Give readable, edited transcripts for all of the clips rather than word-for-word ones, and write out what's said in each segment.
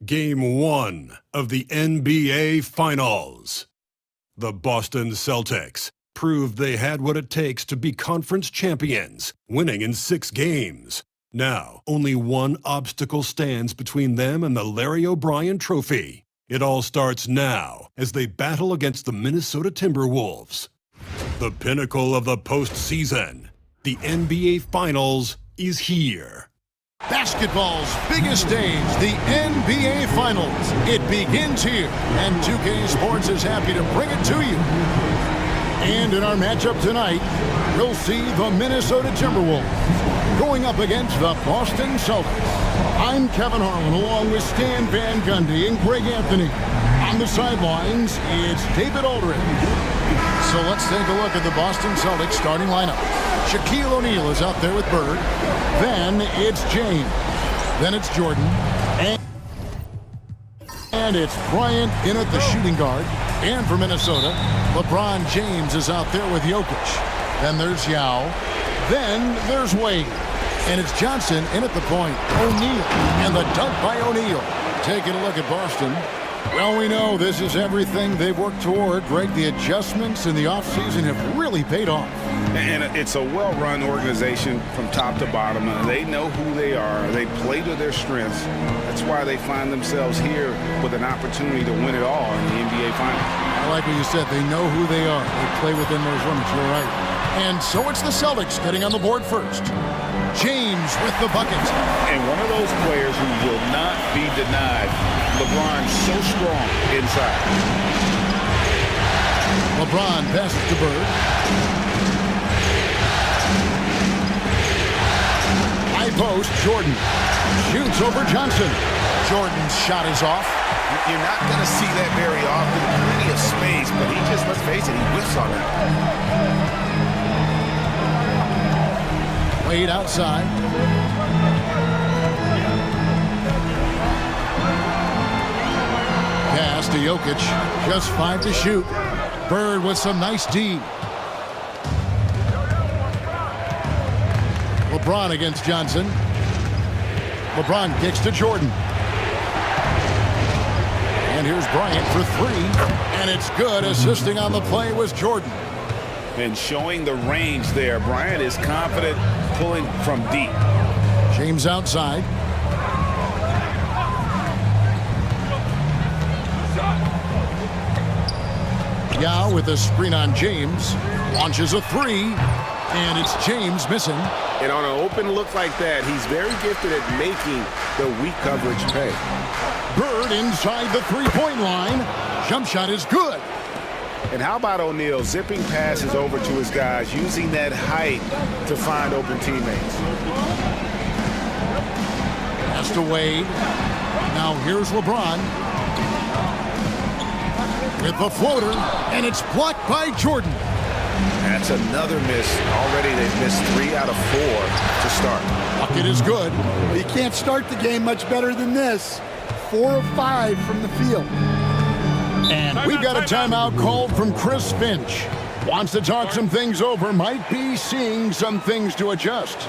Game 1 of the NBA Finals. The Boston Celtics proved they had what it takes to be conference champions, winning in 6 games. Now, only one obstacle stands between them and the Larry O'Brien Trophy. It all starts now as they battle against the Minnesota Timberwolves. The pinnacle of the postseason, the NBA Finals, is here. Basketball's biggest stage, the NBA Finals. It begins here, and 2K Sports is happy to bring it to you. And in our matchup tonight, we'll see the Minnesota Timberwolves going up against the Boston Celtics. I'm Kevin Harlan, along with Stan Van Gundy and Greg Anthony. On the sidelines, it's David Aldridge. So let's take a look at the Boston Celtics starting lineup. Shaquille O'Neal is out there with Bird. Then it's James. Then it's Jordan. And it's Bryant in at the shooting guard. And for Minnesota, LeBron James is out there with Jokic. Then there's Yao. Then there's Wade. And it's Johnson in at the point. O'Neal. And the dunk by O'Neal. Taking a look at Boston. Well, we know this is everything they've worked toward. Greg, the adjustments in the offseason have really paid off. And it's a well-run organization from top to bottom. They know who they are. They play to their strengths. That's why they find themselves here with an opportunity to win it all in the NBA Finals. I like what you said. They know who they are. They play within those limits. You're right. And so it's the Celtics getting on the board first. James with the bucket. And one of those players who will not be denied. LeBron so strong inside. LeBron passes to Bird. High post, Jordan. Shoots over Johnson. Jordan's shot is off. You're not going to see that very often. Plenty of space, but he just, let's face it, he whiffs on that. Wade outside. Pass to Jokic. Just 5 to shoot. Bird with some nice D. LeBron against Johnson. LeBron kicks to Jordan. And here's Bryant for 3. And it's good. Assisting on the play was Jordan. And showing the range there. Bryant is confident pulling from deep. James outside. Yao with a screen on James. Launches a 3. And it's James missing. And on an open look like that, he's very gifted at making the weak coverage pay. Bird inside the three-point line. Jump shot is good. And how about O'Neal zipping passes over to his guys, using that height to find open teammates. Pass to Wade. Now here's LeBron. With the floater, and it's blocked by Jordan. That's another miss. Already they've missed 3 out of 4 to start. Bucket is good. Well, you can't start the game much better than this. 4 of 5 from the field. And we've got a timeout called from Chris Finch. Wants to talk some things over. Might be seeing some things to adjust.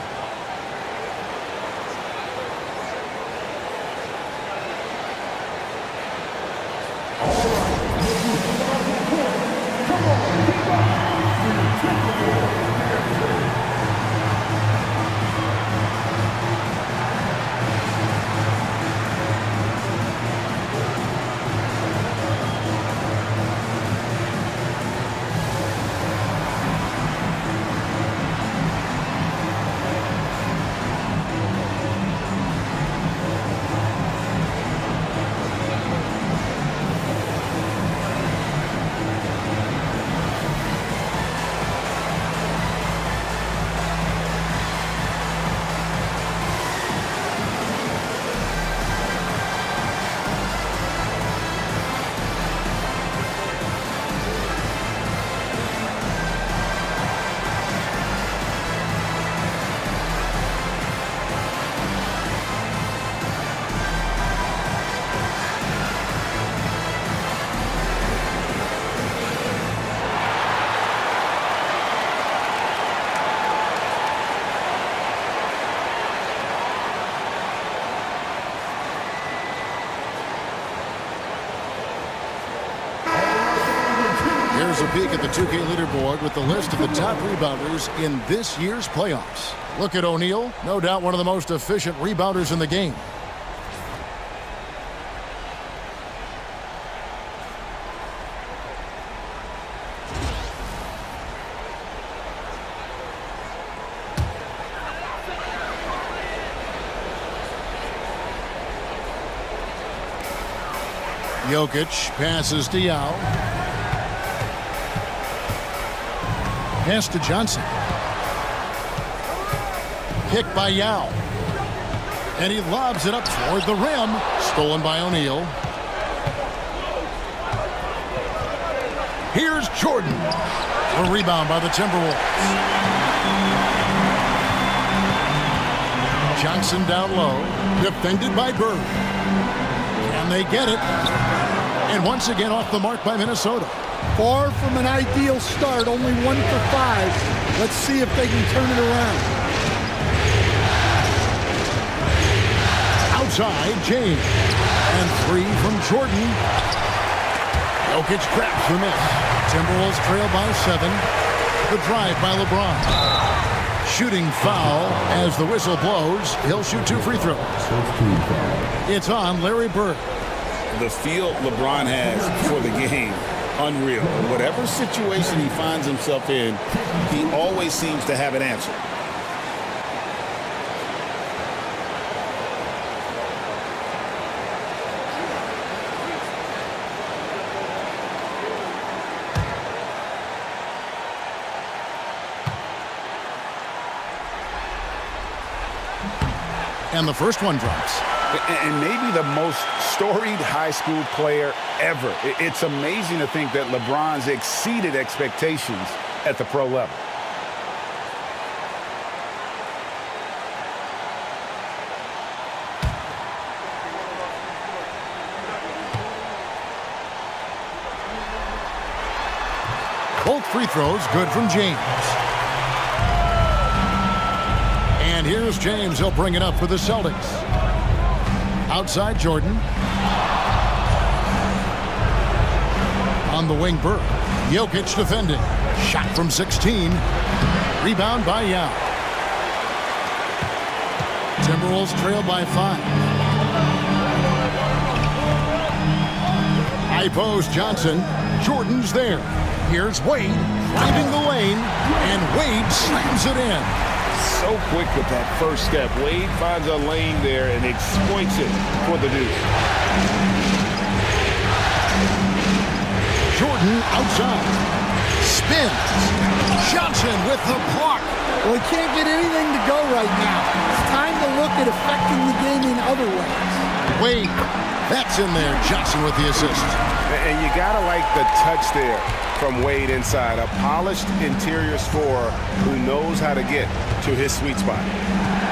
Here's a peek at the 2K leaderboard with the list of the top rebounders in this year's playoffs. Look at O'Neal, no doubt one of the most efficient rebounders in the game. Jokic passes to Yao. Pass to Johnson. Kick by Yao. And he lobs it up toward the rim. Stolen by O'Neal. Here's Jordan. A rebound by the Timberwolves. Johnson down low. Defended by Bird. And they get it. And once again off the mark by Minnesota. Far from an ideal start, only 1 for 5. Let's see if they can turn it around. Outside, James. And 3 from Jordan. Jokic grabs the miss. Timberwolves trail by 7. The drive by LeBron. Shooting foul as the whistle blows. He'll shoot 2 free throws. It's on Larry Bird. The feel LeBron has for the game, unreal. Whatever situation he finds himself in, he always seems to have an answer. And the first one drops. And maybe the most storied high school player ever. It's amazing to think that LeBron's exceeded expectations at the pro level. Both free throws good from James. And here's James. He'll bring it up for the Celtics. Outside Jordan. On the wing, Burke. Jokic defending. Shot from 16. Rebound by Yao. Timberwolves trail by 5. High post Johnson. Jordan's there. Here's Wade driving the lane. And Wade slams it in. So quick with that first step. Wade finds a lane there and exploits it for the Deuce. Jordan outside. Spins. Johnson with the block. Well, he can't get anything to go right now. It's time to look at affecting the game in other ways. Wade, that's in there. Johnson with the assist. And you got to like the touch there from Wade inside. A polished interior scorer who knows how to get to his sweet spot.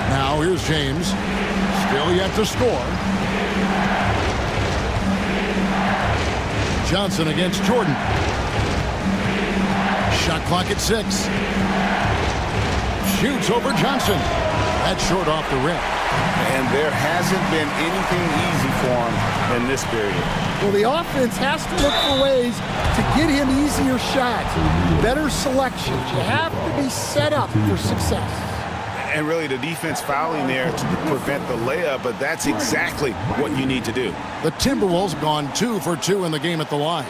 Now here's James. Still yet to score. Johnson against Jordan. Shot clock at 6. Shoots over Johnson. That's short off the rim. And there hasn't been anything easy for him in this period. Well, the offense has to look for ways to get him easier shots, better selections. You have to be set up for success. And really the defense fouling there to prevent the layup, but that's exactly what you need to do. The Timberwolves gone 2 for 2 in the game at the line.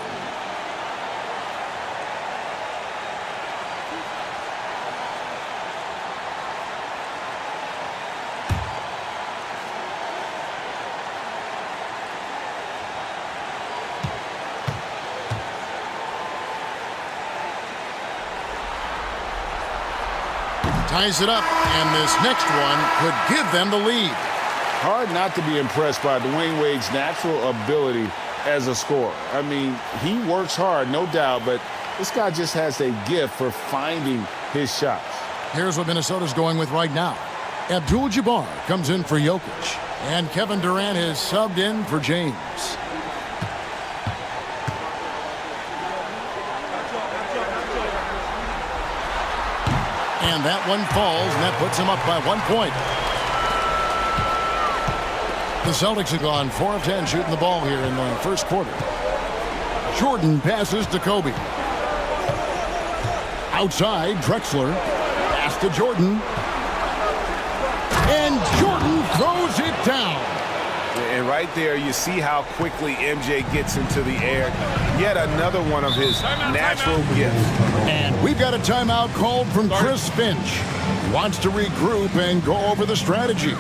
Ties it up, and this next one could give them the lead. Hard not to be impressed by Dwayne Wade's natural ability as a scorer. I mean, he works hard, no doubt, but this guy just has a gift for finding his shots. Here's what Minnesota's going with right now. Abdul-Jabbar comes in for Jokic, and Kevin Durant is subbed in for James. And that one falls, and that puts him up by 1 point. The Celtics have gone 4 of 10 shooting the ball here in the first quarter. Jordan passes to Kobe. Outside, Drexler. Pass to Jordan. And Jordan throws it down. And right there, you see how quickly MJ gets into the air. Yet another one of his natural gifts. And we've got a timeout called from Chris Finch. He wants to regroup and go over the strategy.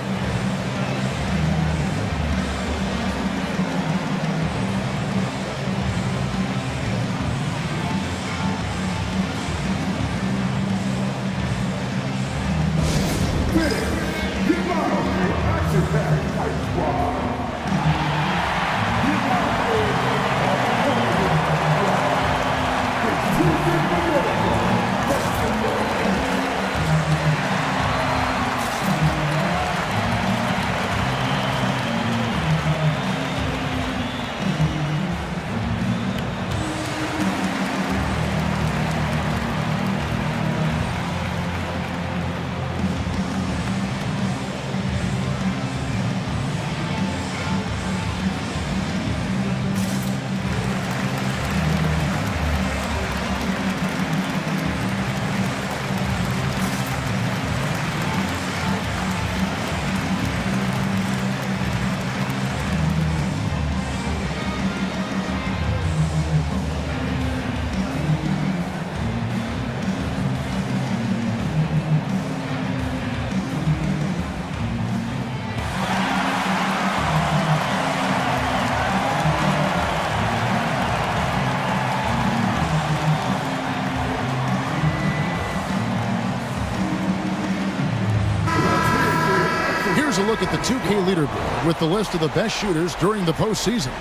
Here's a look at the 2K leaderboard with the list of the best shooters during the postseason.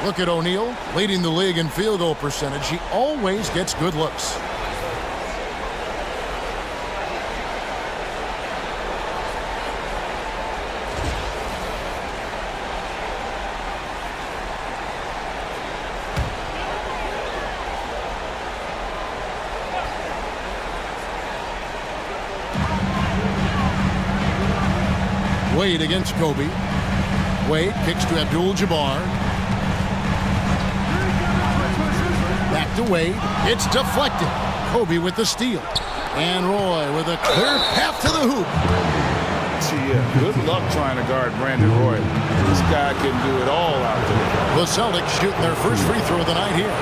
Look at O'Neal, leading the league in field goal percentage. He always gets good looks. Wade against Kobe. Wade kicks to Abdul-Jabbar. Back to Wade. It's deflected. Kobe with the steal. And Roy with a clear path to the hoop. Good luck trying to guard Brandon Roy. This guy can do it all out there. The Celtics shooting their first free throw of the night here.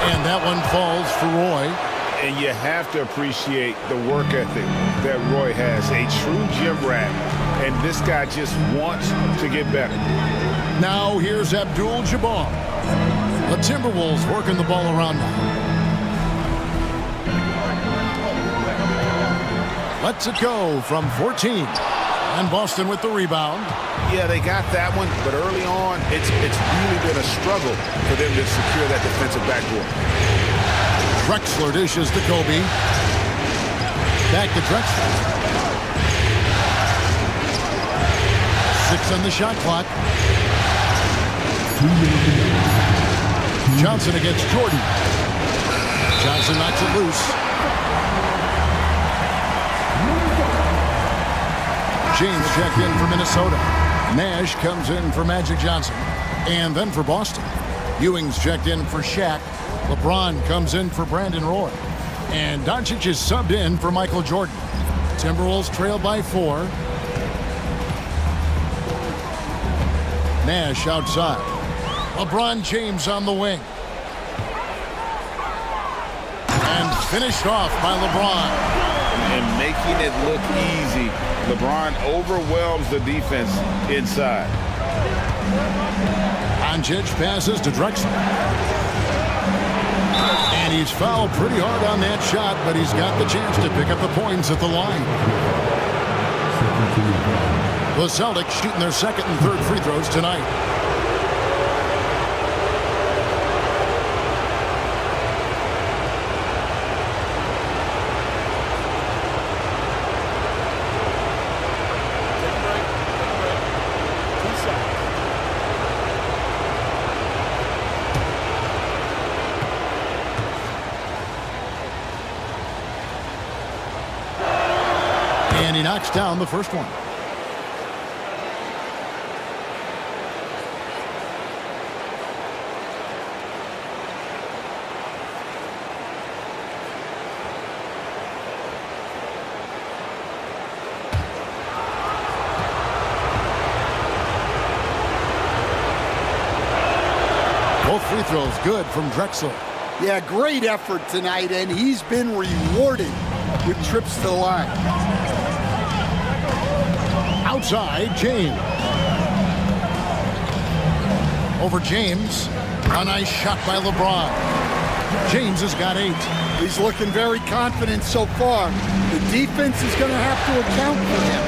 And that one falls for Roy. And you have to appreciate the work ethic that Roy has. A true gym rat. And this guy just wants to get better. Now here's Abdul-Jabbar. The Timberwolves working the ball around now. Lets it go from 14. And Boston with the rebound. Yeah, they got that one, but early on, it's really been a struggle for them to secure that defensive backboard. Drexler dishes to Kobe. Back to Drexler. 6 on the shot clock. Johnson against Jordan. Johnson knocks it loose. James checked in for Minnesota. Nash comes in for Magic Johnson. And then for Boston. Ewing's checked in for Shaq. LeBron comes in for Brandon Roy. And Doncic is subbed in for Michael Jordan. Timberwolves trail by 4. Nash outside. LeBron James on the wing. And finished off by LeBron. And making it look easy. LeBron overwhelms the defense inside. Doncic passes to Drexler. And he's fouled pretty hard on that shot, but he's got the chance to pick up the points at the line. The Celtics shooting their second and third free throws tonight. And he knocks down the first one. Both free throws good from Drexler. Yeah, great effort tonight, and he's been rewarded with trips to the line. Outside, James. Over James. A nice shot by LeBron. James has got 8. He's looking very confident so far. The defense is going to have to account for him.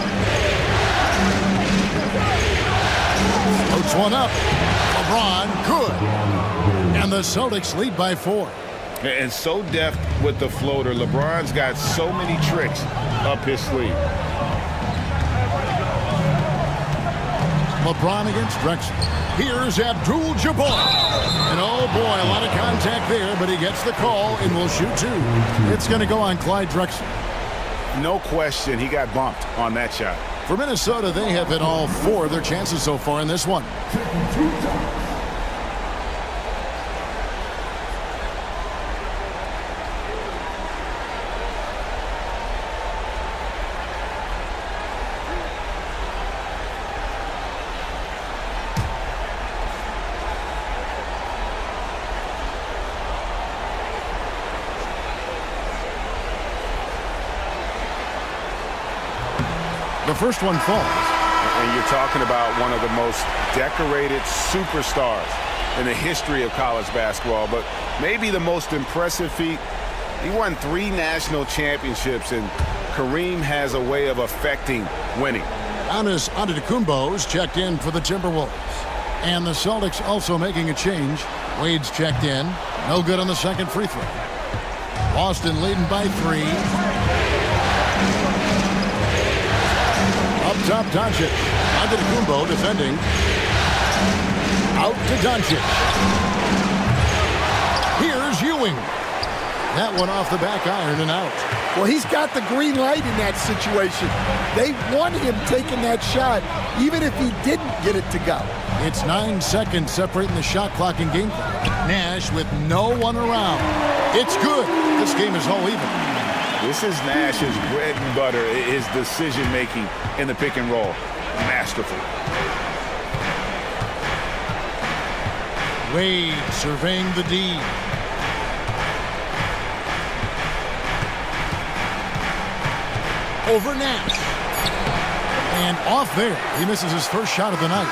Floats one up. LeBron, good. And the Celtics lead by 4. And so deft with the floater. LeBron's got so many tricks up his sleeve. LeBron against Drexler. Here's Abdul-Jabbar. And oh boy, a lot of contact there, but he gets the call and will shoot 2. It's going to go on Clyde Drexler. No question, he got bumped on that shot. For Minnesota, they have hit all 4 of their chances so far in this one. The first one falls. And you're talking about one of the most decorated superstars in the history of college basketball, but maybe the most impressive feat. He won 3 national championships, and Kareem has a way of affecting winning. Giannis Antetokounmpo's checked in for the Timberwolves. And the Celtics also making a change. Wade's checked in. No good on the second free throw. Boston leading by 3. Up top, Doncic. Antetokounmpo defending. Out to Doncic. Here's Ewing. That one off the back iron and out. Well, he's got the green light in that situation. They want him taking that shot, even if he didn't get it to go. It's 9 seconds separating the shot clock and game clock. Nash with no one around. It's good. This game is all even. This is Nash's bread and butter, his decision-making in the pick and roll. Masterful. Wade surveying the D. Over Nash. And off there. He misses his first shot of the night.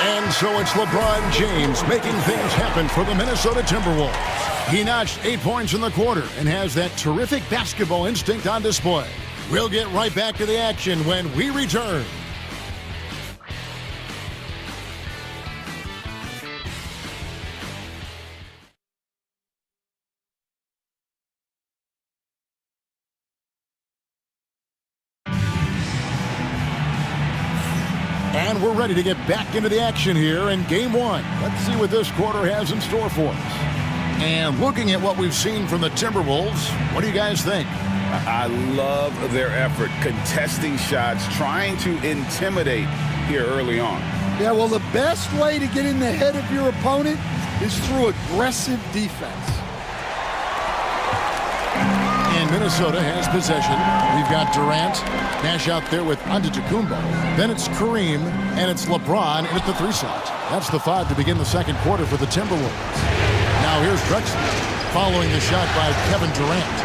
And so it's LeBron James making things happen for the Minnesota Timberwolves. He notched 8 points in the quarter and has that terrific basketball instinct on display. We'll get right back to the action when we return. And we're ready to get back into the action here in Game 1. Let's see what this quarter has in store for us. And looking at what we've seen from the Timberwolves, what do you guys think? I love their effort, contesting shots, trying to intimidate here early on. Yeah, well, the best way to get in the head of your opponent is through aggressive defense. And Minnesota has possession. We've got Durant, Nash out there with Antetokounmpo. Then it's Kareem, and it's LeBron at the 3 slot. That's the 5 to begin the second quarter for the Timberwolves. Now here's Drexler, following the shot by Kevin Durant.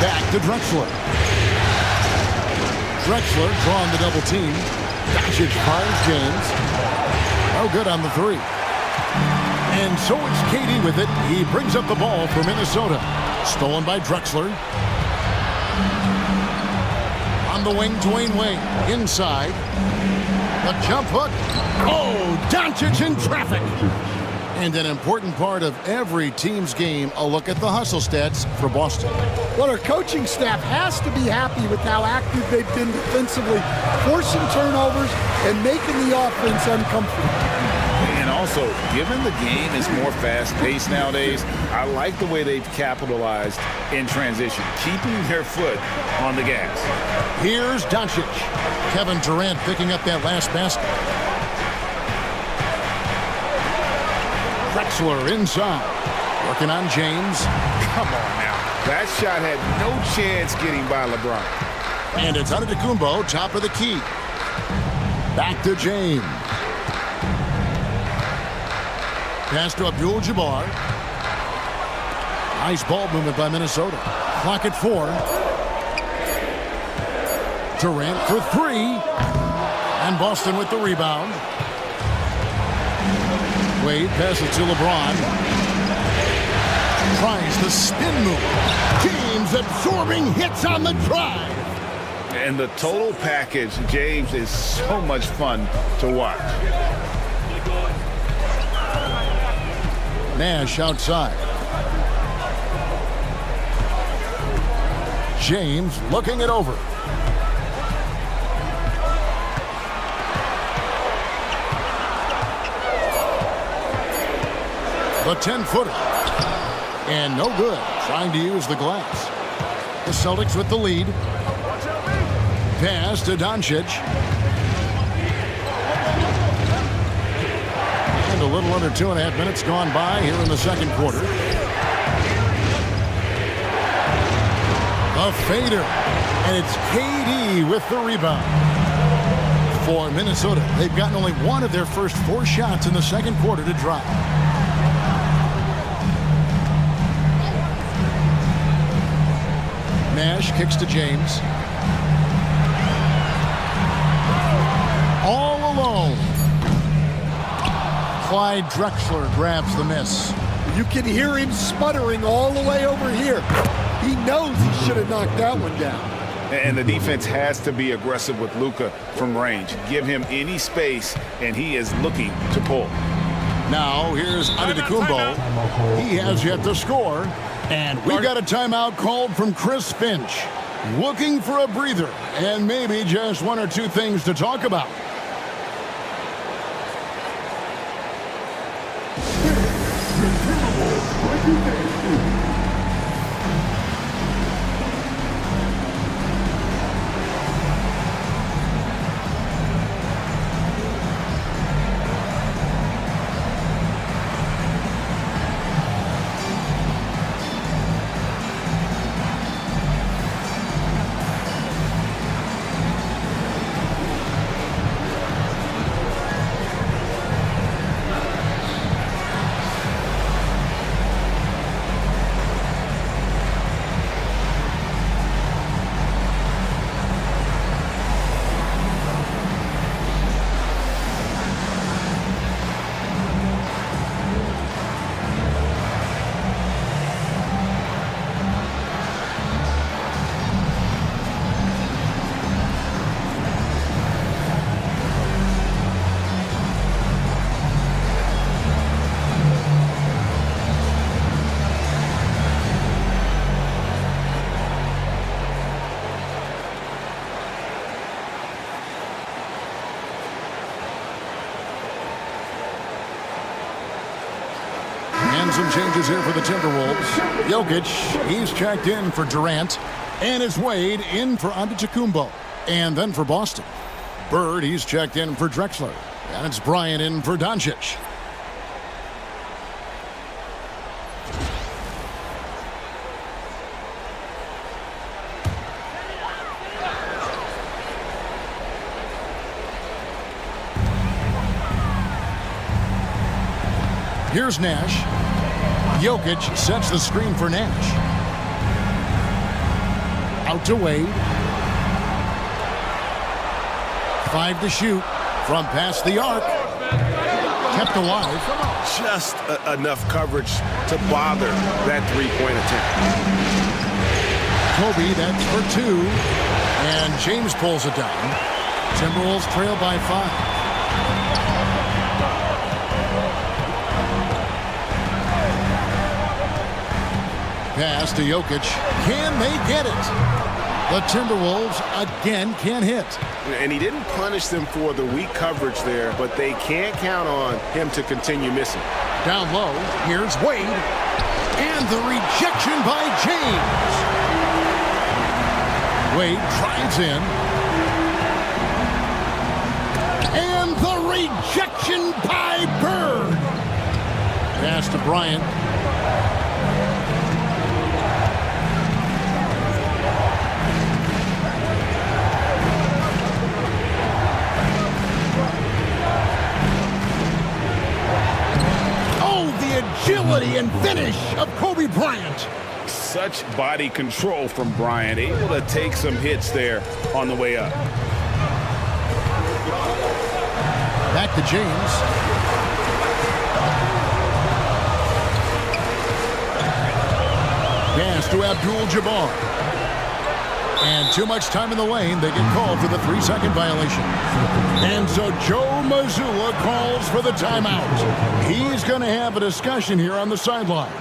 Back to Drexler. Drexler drawing the double team. Doncic finds James. Oh, good on the 3. And so it's Katie with it. He brings up the ball for Minnesota. Stolen by Drexler. On the wing, Dwayne Wade. Inside. The jump hook. Oh, Doncic in traffic. And an important part of every team's game, a look at the hustle stats for Boston. Well, our coaching staff has to be happy with how active they've been defensively, forcing turnovers and making the offense uncomfortable. And also, given the game is more fast-paced nowadays, I like the way they've capitalized in transition, keeping their foot on the gas. Here's Doncic. Kevin Durant picking up that last basket. Drexler inside. Working on James. Come on now. That shot had no chance getting by LeBron. And it's Antetokounmpo, top of the key. Back to James. Pass to Abdul-Jabbar. Nice ball movement by Minnesota. Clock at 4. Durant for 3. And Boston with the rebound. Wade passes to LeBron. Tries the spin move. James absorbing hits on the drive. And the total package, James, is so much fun to watch. Nash outside. James looking it over. The 10-footer. And no good. Trying to use the glass. The Celtics with the lead. Pass to Doncic. And a little under 2.5 minutes gone by here in the second quarter. A fader. And it's KD with the rebound. For Minnesota, they've gotten only one of their first 4 shots in the second quarter to drop. Nash kicks to James. All alone. Clyde Drexler grabs the miss. You can hear him sputtering all the way over here. He knows he should have knocked that one down. And the defense has to be aggressive with Luka from range. Give him any space, and he is looking to pull. Now, here's Antetokounmpo. He has yet to score. And we've got a timeout called from Chris Finch. Looking for a breather and maybe just 1 or 2 things to talk about. Some changes here for the Timberwolves. Jokic, he's checked in for Durant. And it's Wade in for Antetokounmpo. And then for Boston. Bird, he's checked in for Drexler. And it's Bryant in for Doncic. Here's Nash. Jokic sets the screen for Nash. Out to Wade. 5 to shoot from past the arc. Kept alive. Just enough coverage to bother that three-point attempt. Kobe, that's for 2. And James pulls it down. Timberwolves trail by 5. Pass to Jokic. Can they get it? The Timberwolves again can't hit. And he didn't punish them for the weak coverage there, but they can't count on him to continue missing. Down low, here's Wade. And the rejection by James. Wade drives in. And the rejection by Bird. Pass to Bryant. Oh, the agility and finish of Kobe Bryant. Such body control from Bryant, able to take some hits there on the way up. Back to James. Pass to Abdul-Jabbar. And too much time in the lane. They get called for the 3-second violation. And so Joe Mazzulla calls for the timeout. He's going to have a discussion here on the sideline.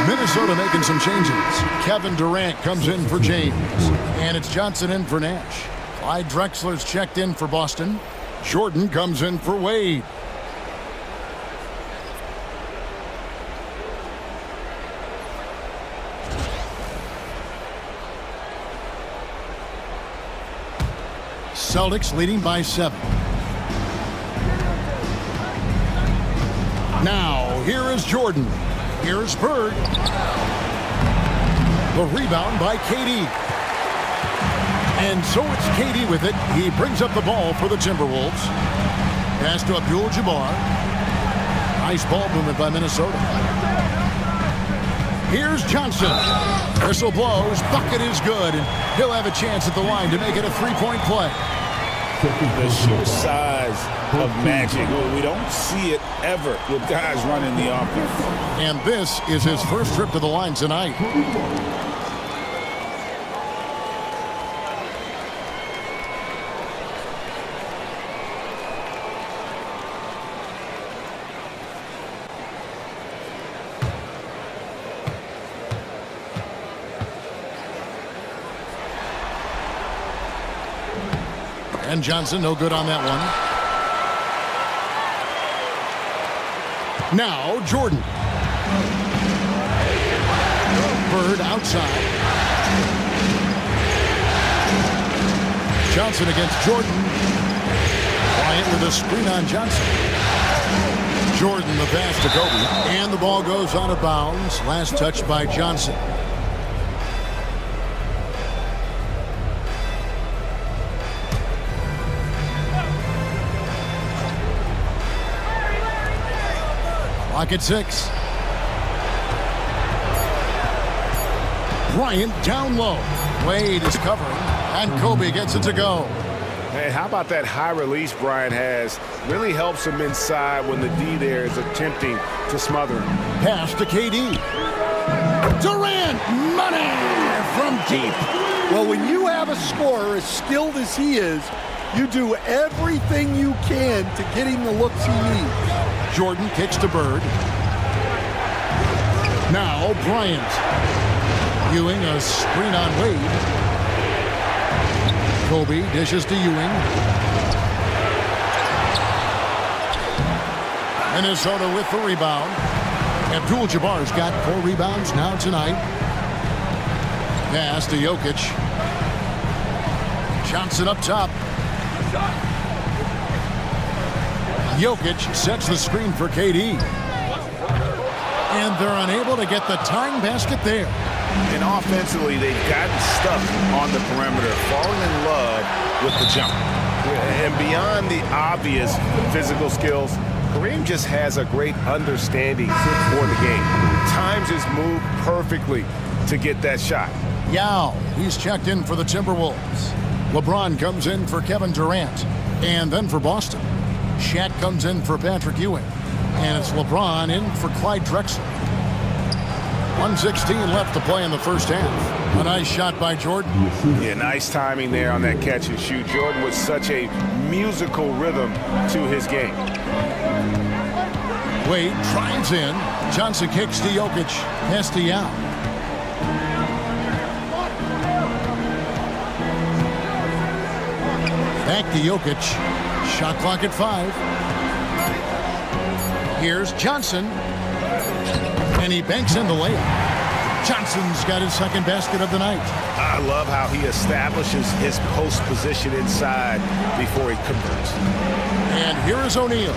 Minnesota making some changes. Kevin Durant comes in for James. And it's Johnson in for Nash. Clyde Drexler's checked in for Boston. Jordan comes in for Wade. Celtics leading by 7. Now, here is Jordan. Here's Bird. The rebound by KD. And so it's KD with it. He brings up the ball for the Timberwolves. Pass to Abdul-Jabbar. Nice ball movement by Minnesota. Here's Johnson. Whistle blows. Bucket is good. And he'll have a chance at the line to make it a three-point play. The sheer size of Magic. We don't see it ever with guys running the offense. And this is his first trip to the line tonight. And Johnson, no good on that one. Now, Jordan. Bird outside. Johnson against Jordan. Bryant with a screen on Johnson. Jordan, the pass to Kobe. And the ball goes out of bounds. Last touch by Johnson. Clock at 6. Bryant down low. Wade is covering, and Kobe gets it to go. Hey, how about that high release Bryant has? Really helps him inside when the D there is attempting to smother him. Pass to KD. Durant, money from deep. Well, when you have a scorer as skilled as he is, you do everything you can to get him the looks he needs. Jordan kicks to Bird. Now Bryant. Ewing a screen on Wade. Kobe dishes to Ewing. Minnesota with the rebound. Abdul-Jabbar's got 4 rebounds now tonight. Pass to Jokic. Johnson up top. Jokic sets the screen for KD. And they're unable to get the tying basket there. And offensively, they've gotten stuck on the perimeter, falling in love with the jump. And beyond the obvious physical skills, Kareem just has a great understanding for the game. Times his move perfectly to get that shot. Yao, he's checked in for the Timberwolves. LeBron comes in for Kevin Durant. And then for Boston, Shaq comes in for Patrick Ewing. And it's LeBron in for Clyde Drexler. 1:16 left to play in the first half. A nice shot by Jordan. Yeah, nice timing there on that catch and shoot. Jordan with such a musical rhythm to his game. Wade drives in. Johnson kicks to Jokic. Pass to Yao. Back to Jokic. Shot clock at 5. Here's Johnson. And he banks in the layup. Johnson's got his second basket of the night. I love how he establishes his post position inside before he converts. And here is O'Neal.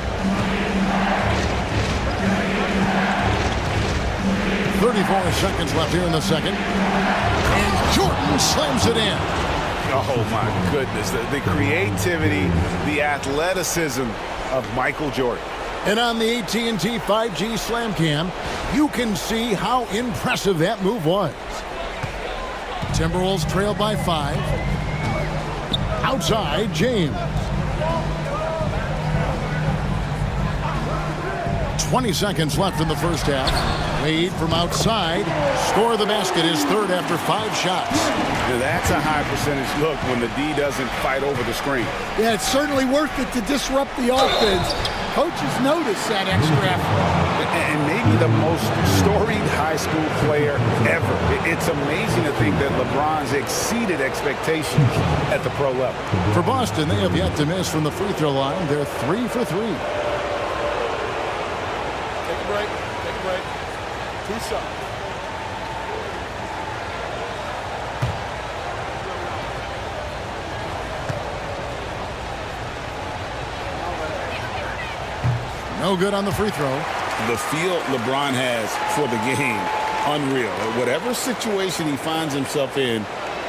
34 seconds left here in the second. And Jordan slams it in. Oh, my goodness. The creativity, the athleticism of Michael Jordan. And on the AT&T 5G Slam Cam, you can see how impressive that move was. Timberwolves trail by 5. Outside, James. 20 seconds left in the first half. Wade from outside. Score the basket, his third after 5 shots. Now that's a high percentage look when the D doesn't fight over the screen. Yeah, it's certainly worth it to disrupt the offense. Coaches notice that extra effort. And maybe the most storied high school player ever. It's amazing to think that LeBron's exceeded expectations at the pro level. For Boston, they have yet to miss from the free throw line. They're 3 for 3. Take a break. Take a break. 2 shots. No good on the free throw. The feel LeBron has for the game, unreal. Whatever situation he finds himself in,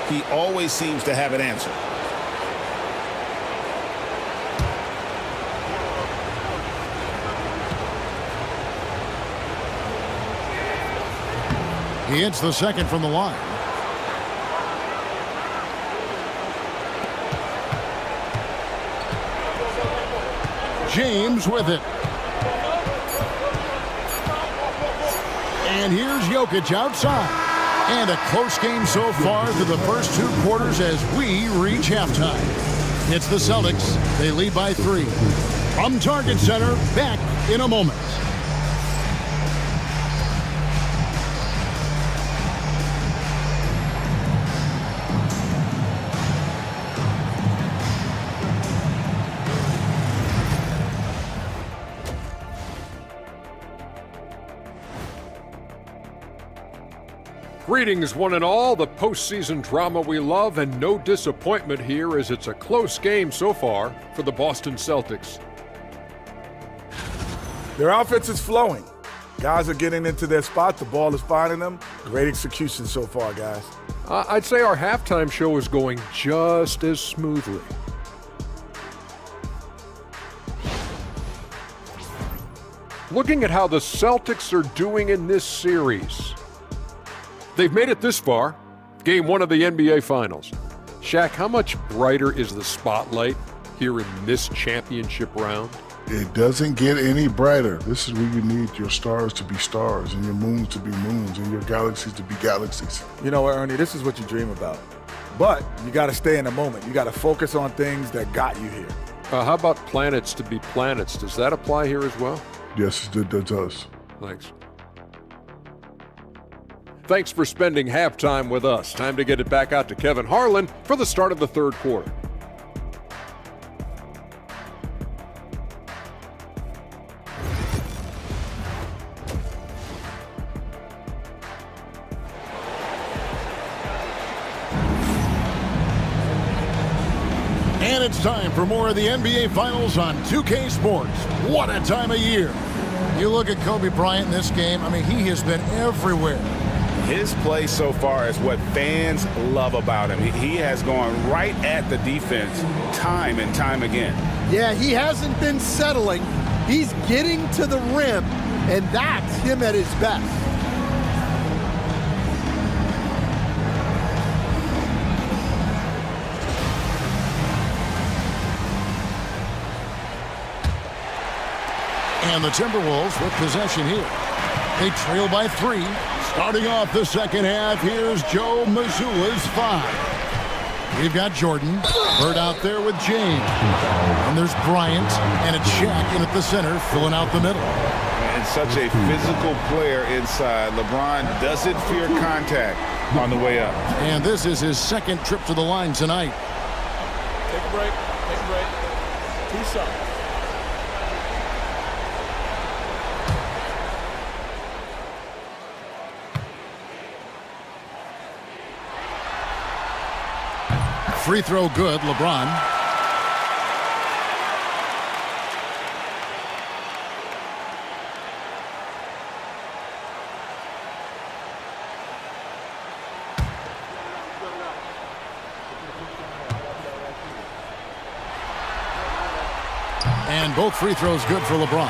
he always seems to have an answer. He hits the second from the line. James with it. And here's Jokic outside. And a close game so far through the first 2 quarters as we reach halftime. It's the Celtics. They lead by 3. From Target Center, back in a moment. Greetings, one and all. The postseason drama we love, and no disappointment here as it's a close game so far for the Boston Celtics. Their offense is flowing. Guys are getting into their spot. The ball is finding them. Great execution so far, guys. I'd say our halftime show is going just as smoothly. Looking at how the Celtics are doing in this series. They've made it this far, Game 1 of the NBA Finals. Shaq, how much brighter is the spotlight here in this championship round? It doesn't get any brighter. This is where you need your stars to be stars and your moons to be moons and your galaxies to be galaxies. You know what, Ernie, this is what you dream about. But you got to stay in the moment. You got to focus on things that got you here. How about planets to be planets? Does that apply here as well? Yes, it does. Thanks. Thanks for spending halftime with us. Time to get it back out to Kevin Harlan for the start of the third quarter. And it's time for more of the NBA Finals on 2K Sports. What a time of year. You look at Kobe Bryant in this game, I mean, he has been everywhere. His play so far is what fans love about him. He has gone right at the defense time and time again. Yeah, he hasn't been settling. He's getting to the rim, and that's him at his best. And the Timberwolves with possession here. They trail by 3. Starting off the second half, here's Joe Mazzulla's 5. We've got Jordan. Bird out there with James. And there's Bryant and a check in at the center, filling out the middle. And such a physical player inside. LeBron doesn't fear contact on the way up. And this is his second trip to the line tonight. Take a break. Take a break. Peace up. Free throw good, LeBron. And both free throws good for LeBron.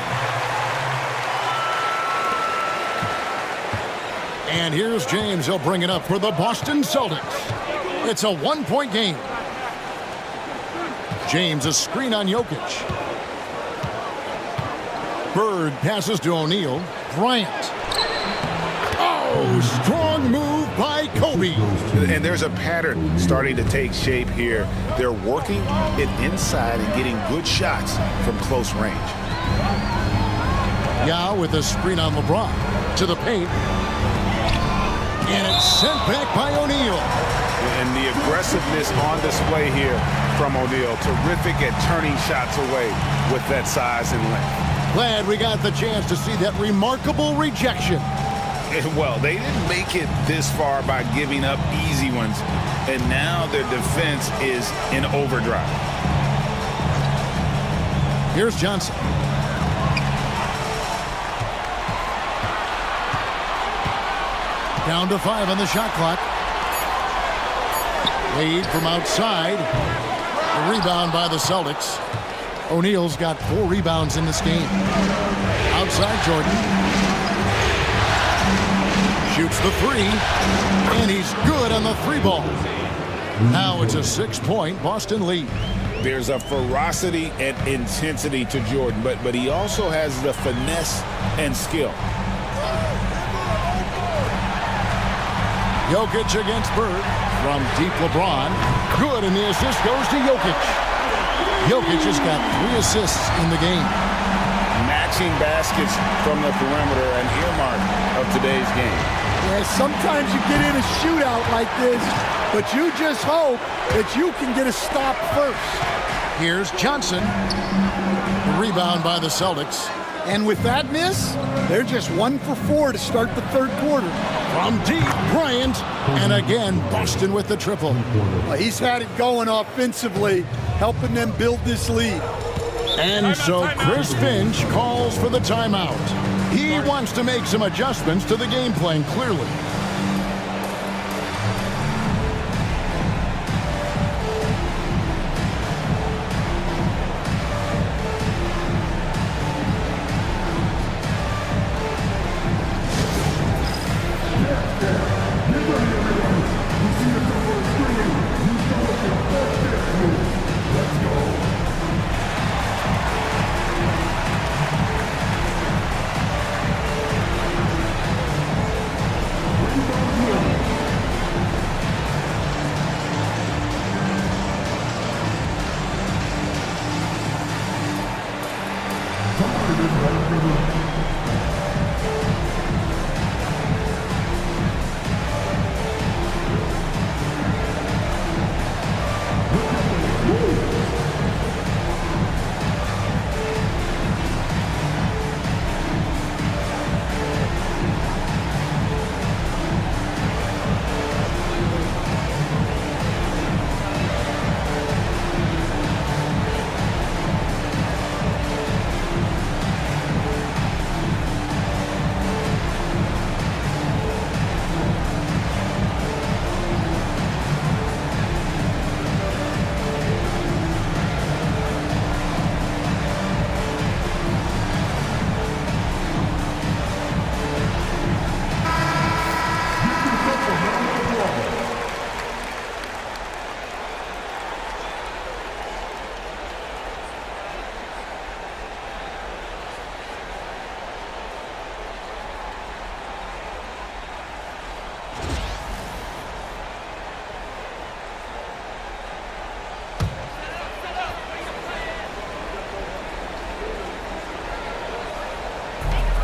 And here's James. He'll bring it up for the Boston Celtics. It's a one-point game. James, a screen on Jokic. Bird passes to O'Neal. Bryant. Oh, strong move by Kobe. And there's a pattern starting to take shape here. They're working it inside and getting good shots from close range. Yao with a screen on LeBron. To the paint. And it's sent back by O'Neal. And the aggressiveness on display here from O'Neal. Terrific at turning shots away with that size and length. Glad we got the chance to see that remarkable rejection. Well, they didn't make it this far by giving up easy ones. And now their defense is in overdrive. Here's Johnson. Down to 5 on the shot clock. Wade from outside. A rebound by the Celtics. O'Neal's got 4 rebounds in this game. Outside Jordan. Shoots the 3. And he's good on the 3 ball. Now it's a 6-point Boston lead. There's a ferocity and intensity to Jordan, but he also has the finesse and skill. Jokic against Bird. From deep LeBron. Good, and the assist goes to Jokic. Jokic has got 3 assists in the game. Matching baskets from the perimeter, an earmark of today's game. Yeah, sometimes you get in a shootout like this, but you just hope that you can get a stop first. Here's Johnson. Rebound by the Celtics. And with that miss, they're just 1 for 4 to start the third quarter. From deep, Bryant. And again, Boston with the triple. He's had it going offensively, helping them build this lead. And so Chris Finch calls for the timeout. He wants to make some adjustments to the game plan, clearly.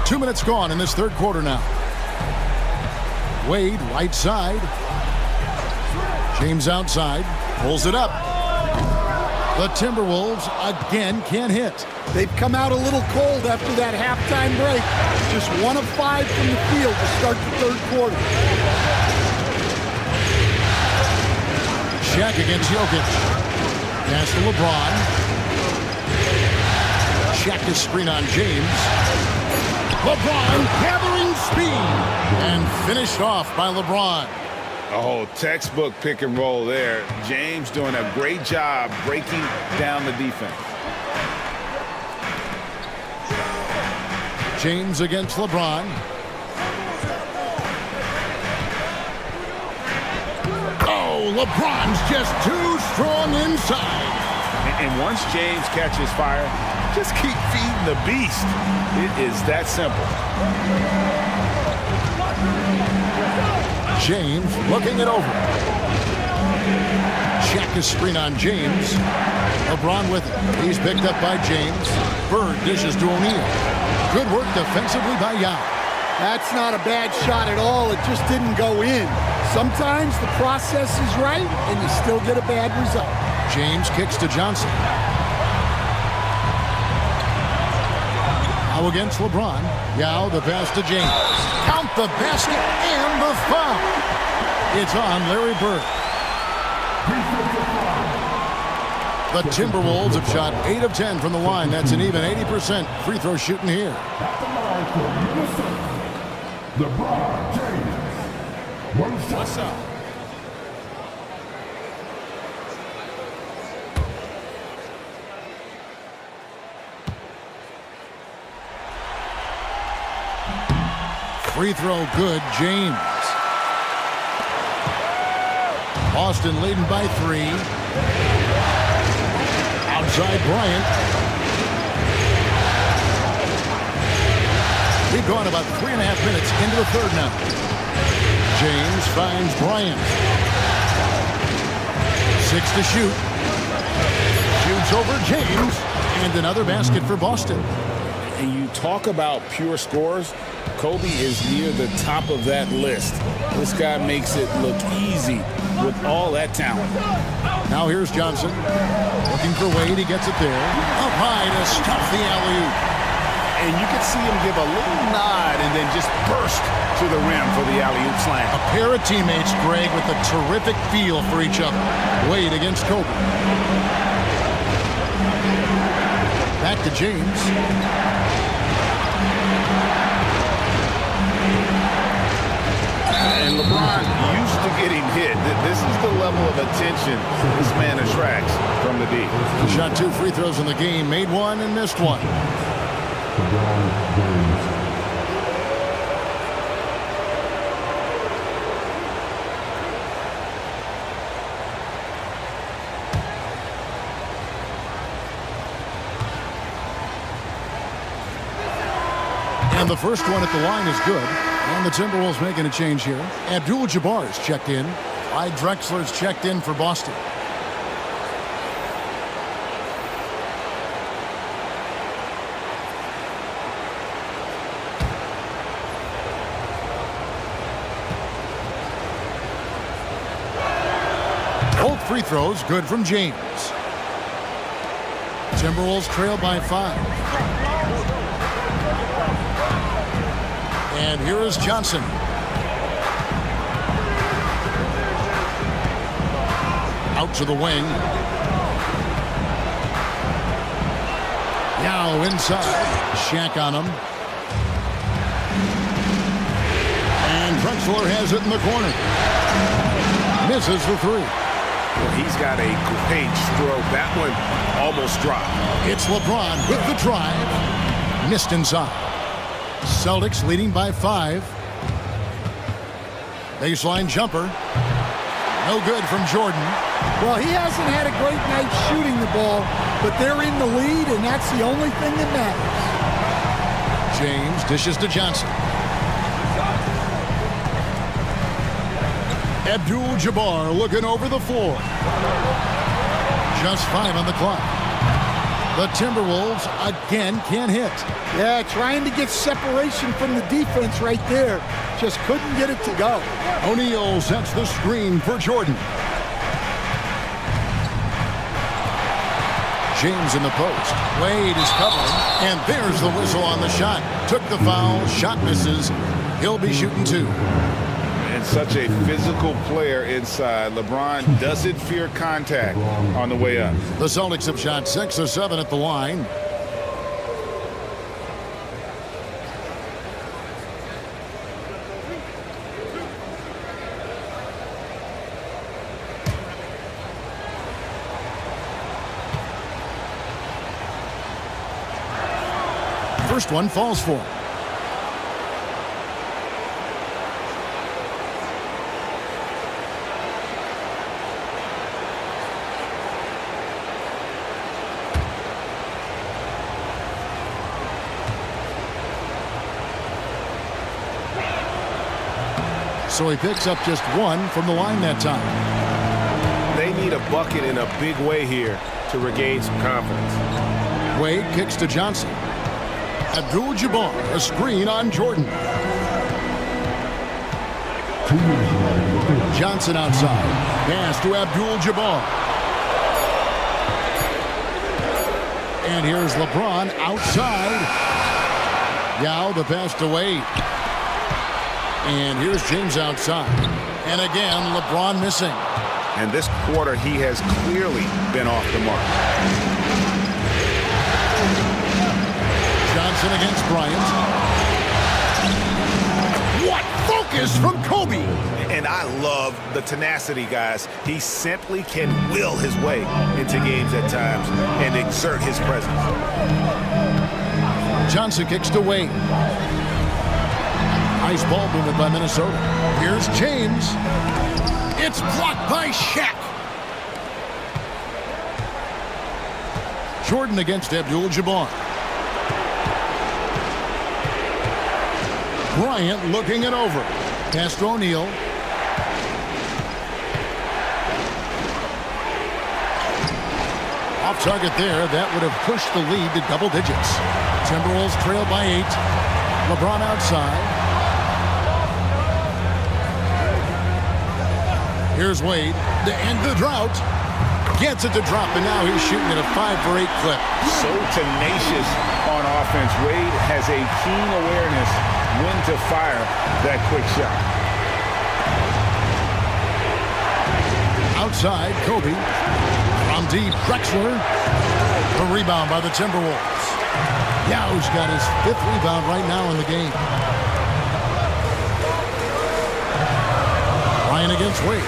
Two minutes gone in this third quarter now. Wade, right side. James outside. Pulls it up. The Timberwolves again can't hit. They've come out a little cold after that halftime break. Just 1 of 5 from the field to start the third quarter. Shaq against Jokic. Pass to LeBron. Shaq his screen on James. LeBron gathering speed and finished off by LeBron. Oh, textbook pick and roll there. James doing a great job breaking down the defense. James against LeBron. Oh, LeBron's just too strong inside. And once James catches fire, just keep feeding the beast. It is that simple. James looking it over. Shaq his screen on James. LeBron with it. He's picked up by James. Bird dishes to O'Neal. Good work defensively by Yao. That's not a bad shot at all. It just didn't go in. Sometimes the process is right, and you still get a bad result. James kicks to Johnson. Now against LeBron. Yao, the pass to James. Count the basket and the foul. It's on Larry Bird. The Timberwolves have shot 8 of 10 from the line. That's an even 80% free throw shooting here. LeBron James. What's up? Free throw good, James. Boston leading by 3. Outside Bryant. We've gone about 3.5 minutes into the third now. James finds Bryant. 6 to shoot. Shoots over James. And another basket for Boston. And you talk about pure scores, Kobe is near the top of that list. This guy makes it look easy with all that talent. Now here's Johnson. Looking for Wade. He gets it there. Up high to stuff the alley-oop. And you can see him give a little nod and then just burst to the rim for the alley-oop slam. A pair of teammates, Greg, with a terrific feel for each other. Wade against Kobe. Back to James. And LeBron used to getting hit. This is the level of attention this man attracts from the D. He shot 2 free throws in the game, made 1 and missed 1. And the first one at the line is good. And the Timberwolves making a change here. Abdul-Jabbar's checked in. Clyde Drexler's checked in for Boston. free throws, good from James. Timberwolves trail by 5. And here is Johnson. Out to the wing. Now inside. Shaq on him. And Drexler has it in the corner. Misses the 3. Well, he's got a great stroke. That one almost dropped. It's LeBron with the drive. Missed inside. Celtics leading by 5. Baseline jumper. No good from Jordan. Well, he hasn't had a great night shooting the ball, but they're in the lead, and that's the only thing that matters. James dishes to Johnson. Abdul-Jabbar looking over the floor. Just 5 on the clock. The Timberwolves again can't hit. Yeah, trying to get separation from the defense right there. Just couldn't get it to go. O'Neal sets the screen for Jordan. James in the post. Wade is covering, and there's the whistle on the shot. Took the foul, shot misses. He'll be shooting 2. And such a physical player inside. LeBron doesn't fear contact on the way up. The Celtics have shot 6 or 7 at the line. First one falls for him. So he picks up just 1 from the line that time. They need a bucket in a big way here to regain some confidence. Wade kicks to Johnson. Abdul-Jabbar, a screen on Jordan. Johnson outside. Pass to Abdul-Jabbar. And here's LeBron outside. Yao the pass to Wade. And here's James outside. And again, LeBron missing. And this quarter, he has clearly been off the mark. Johnson against Bryant. What focus from Kobe! And I love the tenacity, guys. He simply can will his way into games at times and exert his presence. Johnson kicks to Wade. Nice ball movement by Minnesota. Here's James. It's blocked by Shaq. Jordan against Abdul-Jabbar. Bryant looking it over. Pass to O'Neal. Off target there. That would have pushed the lead to double digits. Timberwolves trail by 8. LeBron outside. Here's Wade to end the drought. Gets it to drop, and now he's shooting at a 5 for 8 clip. So tenacious on offense. Wade has a keen awareness when to fire that quick shot. Outside, Kobe. From deep, Drexler. The rebound by the Timberwolves. Yao's got his 5th rebound right now in the game. Ryan against Wade.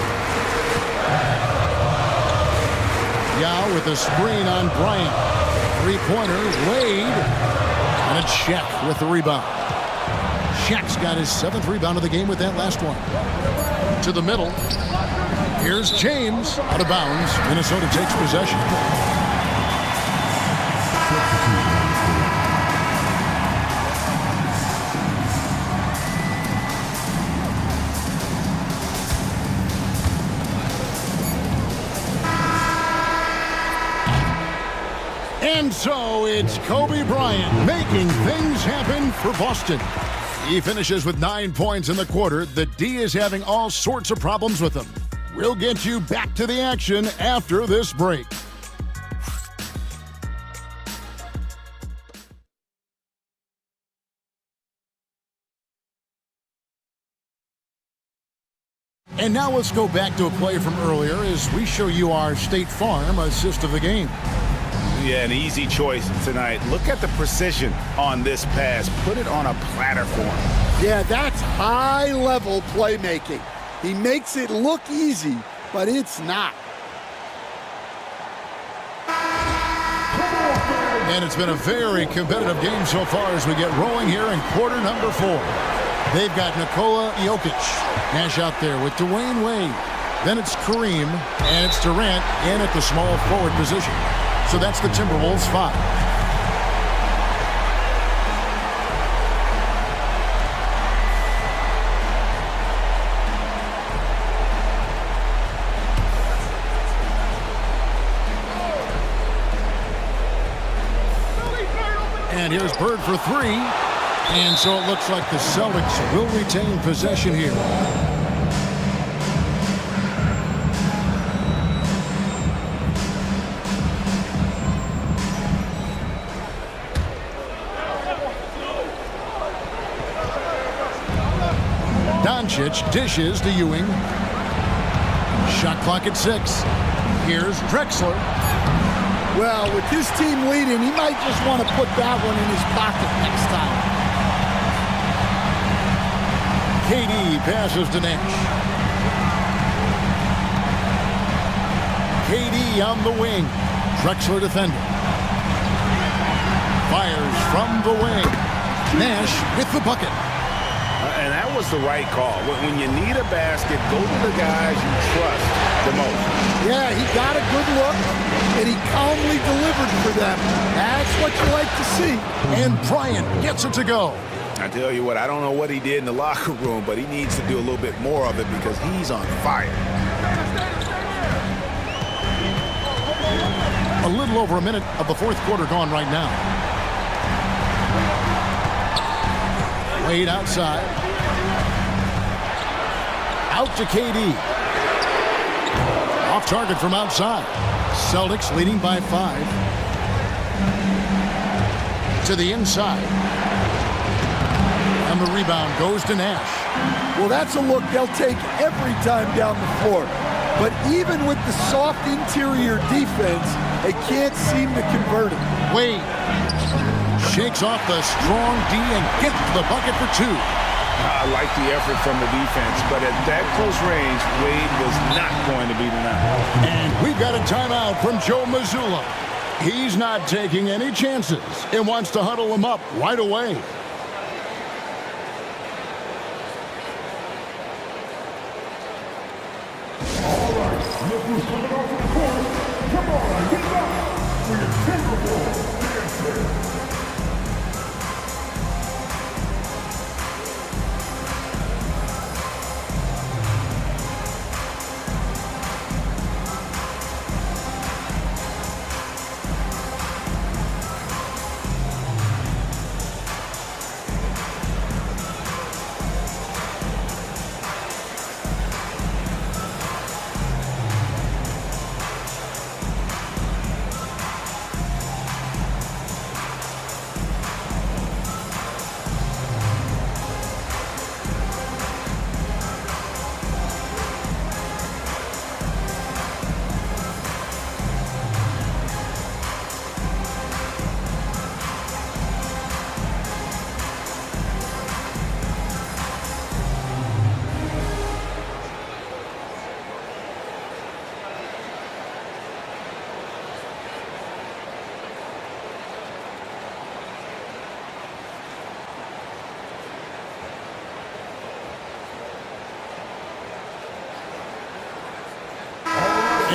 Yao with a screen on Bryant. 3-pointer, Wade. And it's Shaq with the rebound. Shaq's got his 7th rebound of the game with that last one. To the middle. Here's James. Out of bounds. Minnesota takes possession. And so it's Kobe Bryant making things happen for Boston. He finishes with 9 points in the quarter. The D is having all sorts of problems with him. We'll get you back to the action after this break. And now let's go back to a play from earlier as we show you our State Farm assist of the game. Yeah, an easy choice tonight. Look at the precision on this pass. Put it on a platter for him. Yeah, that's high-level playmaking. He makes it look easy, but it's not. And it's been a very competitive game so far as we get rolling here in quarter number 4. They've got Nikola Jokic. Nash out there with Dwayne Wade. Then it's Kareem, and it's Durant in at the small forward position. So that's the Timberwolves 5. And here's Bird for 3. And so it looks like the Celtics will retain possession here. Doncic dishes to Ewing. Shot clock at 6. Here's Drexler. Well, with his team leading, he might just want to put that one in his pocket next time. KD passes to Nash. KD on the wing. Drexler defender. Fires from the wing. Nash with the bucket. And that was the right call. When you need a basket, go to the guys you trust the most. Yeah, he got a good look, and he calmly delivered for them. That's what you like to see. And Bryant gets it to go. I tell you what, I don't know what he did in the locker room, but he needs to do a little bit more of it because he's on fire. A little over a minute of the fourth quarter gone right now. Wade outside. Out to KD. Off target from outside. Celtics leading by 5. To the inside. And the rebound goes to Nash. Well, that's a look they'll take every time down the floor. But even with the soft interior defense, they can't seem to convert it. Wade shakes off the strong D and gets the bucket for 2. I like the effort from the defense, but at that close range, Wade was not going to be denied. And we've got a timeout from Joe Mazzulla. He's not taking any chances and wants to huddle him up right away.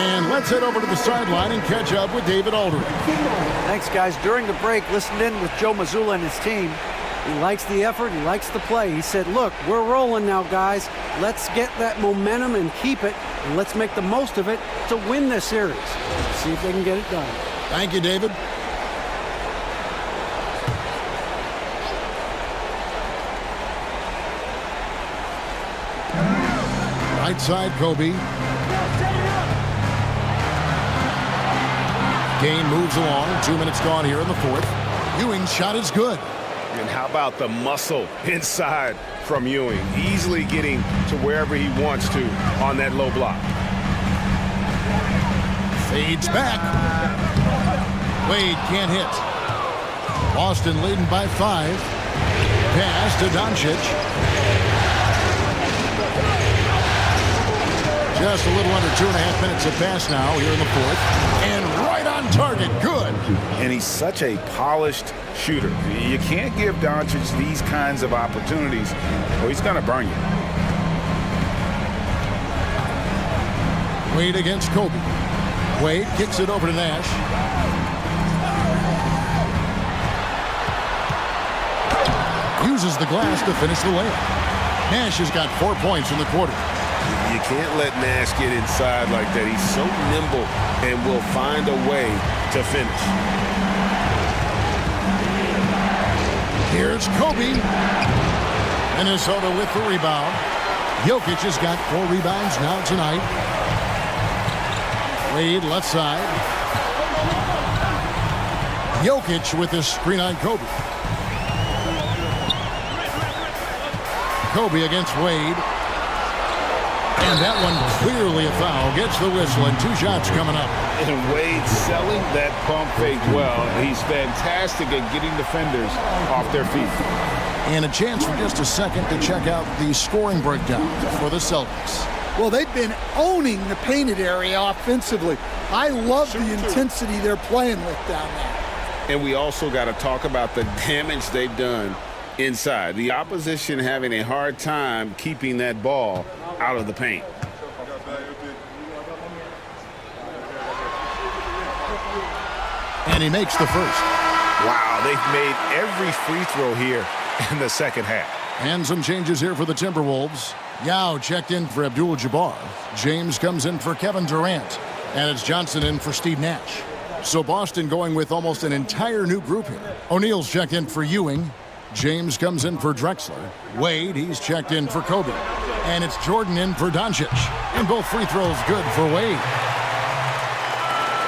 And let's head over to the sideline and catch up with David Aldridge. Thanks, guys. During the break, listened in with Joe Mazzulla and his team. He likes the effort. He likes the play. He said, look, we're rolling now, guys. Let's get that momentum and keep it, and let's make the most of it to win this series. See if they can get it done. Thank you, David. Right side, Kobe. Game moves along. 2 minutes gone here in the fourth. Ewing's shot is good. And how about the muscle inside from Ewing? Easily getting to wherever he wants to on that low block. Fades back. Wade can't hit. Boston leading by 5. Pass to Doncic. Just a little under 2.5 minutes have passed now here in the fourth. And right on target. Good. And he's such a polished shooter. You can't give Doncic these kinds of opportunities or he's going to burn you. Wade against Kobe. Wade kicks it over to Nash. Uses the glass to finish the layup. Nash has got 4 points in the quarter. You can't let Nash get inside like that. He's so nimble and will find a way to finish. Here's Kobe. Minnesota with the rebound. Jokic has got 4 rebounds now tonight. Wade left side. Jokic with the screen on Kobe. Kobe against Wade. And that one clearly a foul. Gets the whistle and 2 shots coming up. And Wade selling that pump fake well. He's fantastic at getting defenders off their feet. And a chance for just a second to check out the scoring breakdown for the Celtics. Well, they've been owning the painted area offensively. I love the intensity they're playing with down there. And we also got to talk about the damage they've done inside. The opposition having a hard time keeping that ball out of the paint. And he makes the first. Wow, they've made every free throw here in the second half. And some changes here for the Timberwolves. Yao checked in for Abdul-Jabbar. James comes in for Kevin Durant. And it's Johnson in for Steve Nash. So Boston going with almost an entire new group here. O'Neal's checked in for Ewing. James comes in for Drexler. Wade, he's checked in for Kobe. And it's Jordan in for Doncic. And both free throws good for Wade.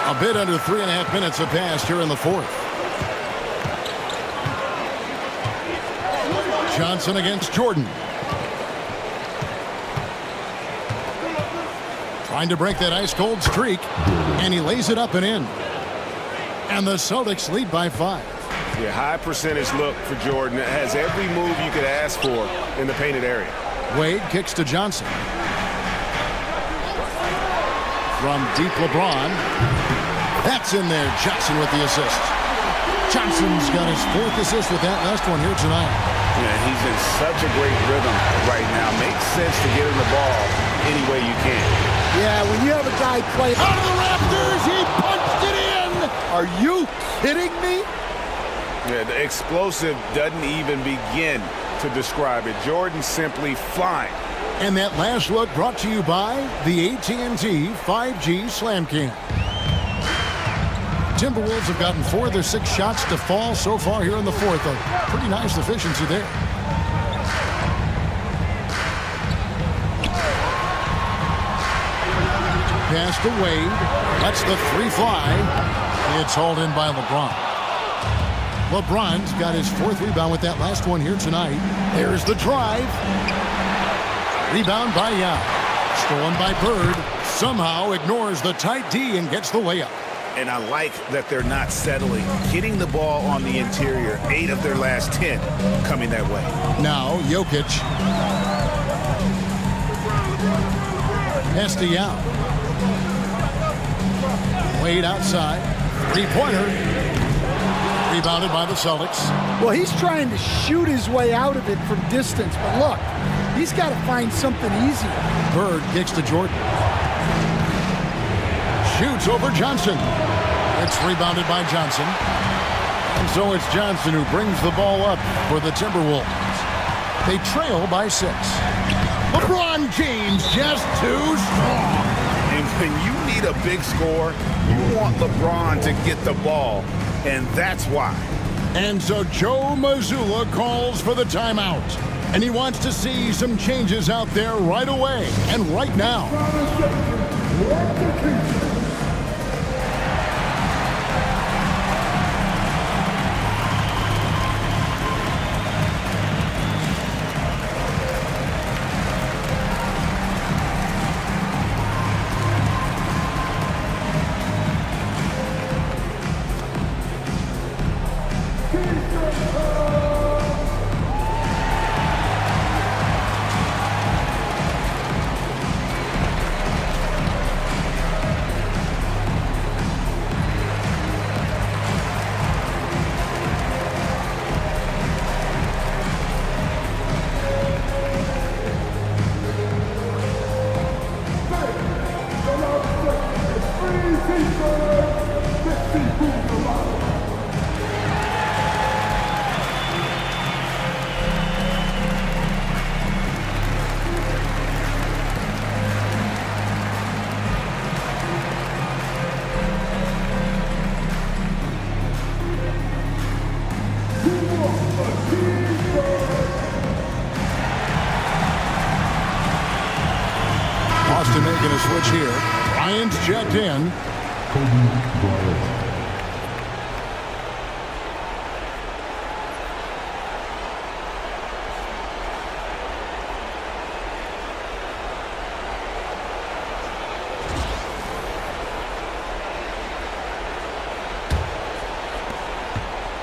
A bit under 3.5 minutes have passed here in the fourth. Johnson against Jordan. Trying to break that ice-cold streak. And he lays it up and in. And the Celtics lead by 5. Yeah, high percentage look for Jordan. It has every move you could ask for in the painted area. Wade kicks to Johnson. From deep LeBron. That's in there. Johnson with the assist. Johnson's got his 4th assist with that last one here tonight. Yeah, he's in such a great rhythm right now. Makes sense to get him the ball any way you can. Yeah, when you have a guy play out of the rafters, he punched it in. Are you kidding me? Yeah, the explosive doesn't even begin to describe it. Jordan simply flying. And that last look brought to you by the AT&T 5G Slam Cam. Timberwolves have gotten 4 of their 6 shots to fall so far here in the fourth. A pretty nice efficiency there. Pass to Wade. That's the 3 fly. It's hauled in by LeBron. LeBron's got his 4th rebound with that last one here tonight. There's the drive. Rebound by Yao. Stolen by Bird. Somehow ignores the tight D and gets the layup. And I like that they're not settling. Getting the ball on the interior. 8 of their last 10 coming that way. Now Jokic. Pass to Yao. Wade outside. 3-pointer. Rebounded by the Celtics. Well, he's trying to shoot his way out of it from distance, but look, he's got to find something easy. Bird kicks to Jordan. Shoots over Johnson. It's rebounded by Johnson. And so it's Johnson who brings the ball up for the Timberwolves. They trail by 6. LeBron James just too strong. And when you need a big score, you want LeBron to get the ball. And that's why. And so Joe Mazzulla calls for the timeout. And he wants to see some changes out there right away and right now. Boston making a switch here. Bryant's checked in.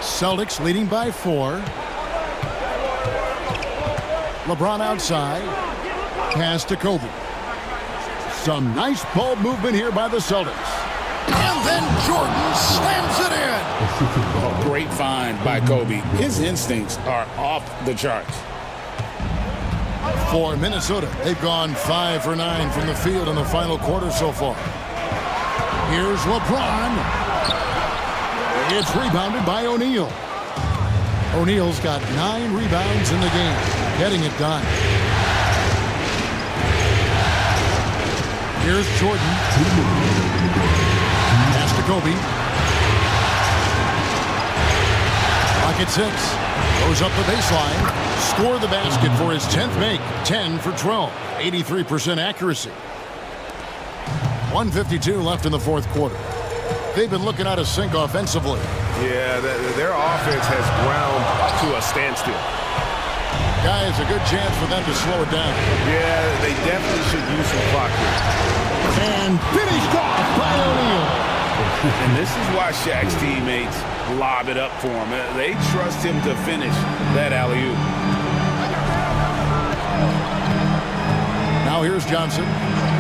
Celtics leading by 4. LeBron outside. Pass to Kobe. Some nice ball movement here by the Celtics. And then Jordan slams it in. Great find by Kobe. His instincts are off the charts. For Minnesota, they've gone 5 for 9 from the field in the final quarter so far. Here's LeBron. It's rebounded by O'Neal. O'Neal's got 9 rebounds in the game, getting it done. Here's Jordan. Pass to Kobe. Clock at 6. Goes up the baseline. Score the basket for his 10th make. 10 for 12. 83% accuracy. 1:52 left in the fourth quarter. They've been looking out of sync offensively. Yeah, their offense has ground to a standstill. Guys, a good chance for them to slow it down. Yeah, they definitely should use some clock here. And finished off by O'Neal. And this is why Shaq's teammates lob it up for him. They trust him to finish that alley-oop. Now here's Johnson.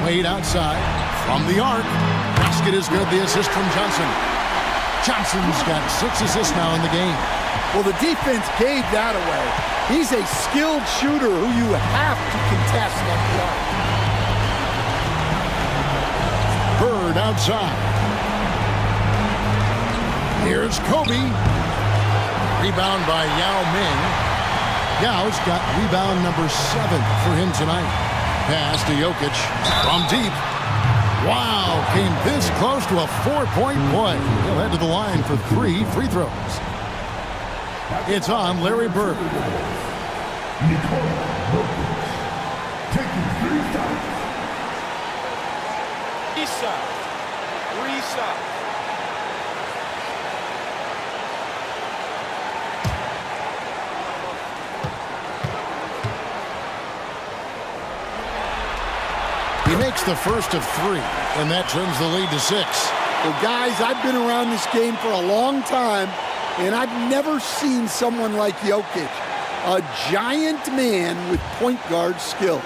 Wade outside. From the arc. Basket is good. The assist from Johnson. Johnson's got 6 assists now in the game. Well, the defense gave that away. He's a skilled shooter who you have to contest at the arc. Bird outside. Here's Kobe. Rebound by Yao Ming. Yao's got rebound number 7 for him tonight. Pass to Jokic from deep. Wow, came this close to a 4-point play. He'll head to the line for 3 free throws. It's on Larry Bird. Reset. He makes the first of 3, and that turns the lead to 6. Well, guys, I've been around this game for a long time, and I've never seen someone like Jokic, a giant man with point guard skills.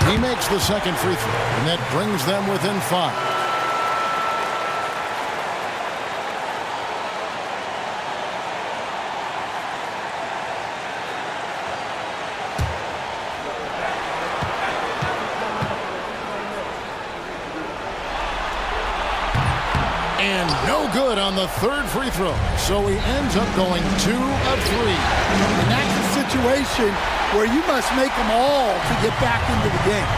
He makes the second free throw, and that brings them within 5. And no good on the third free throw. So he ends up going 2 of 3. And that's a situation where you must make them all to get back into the game.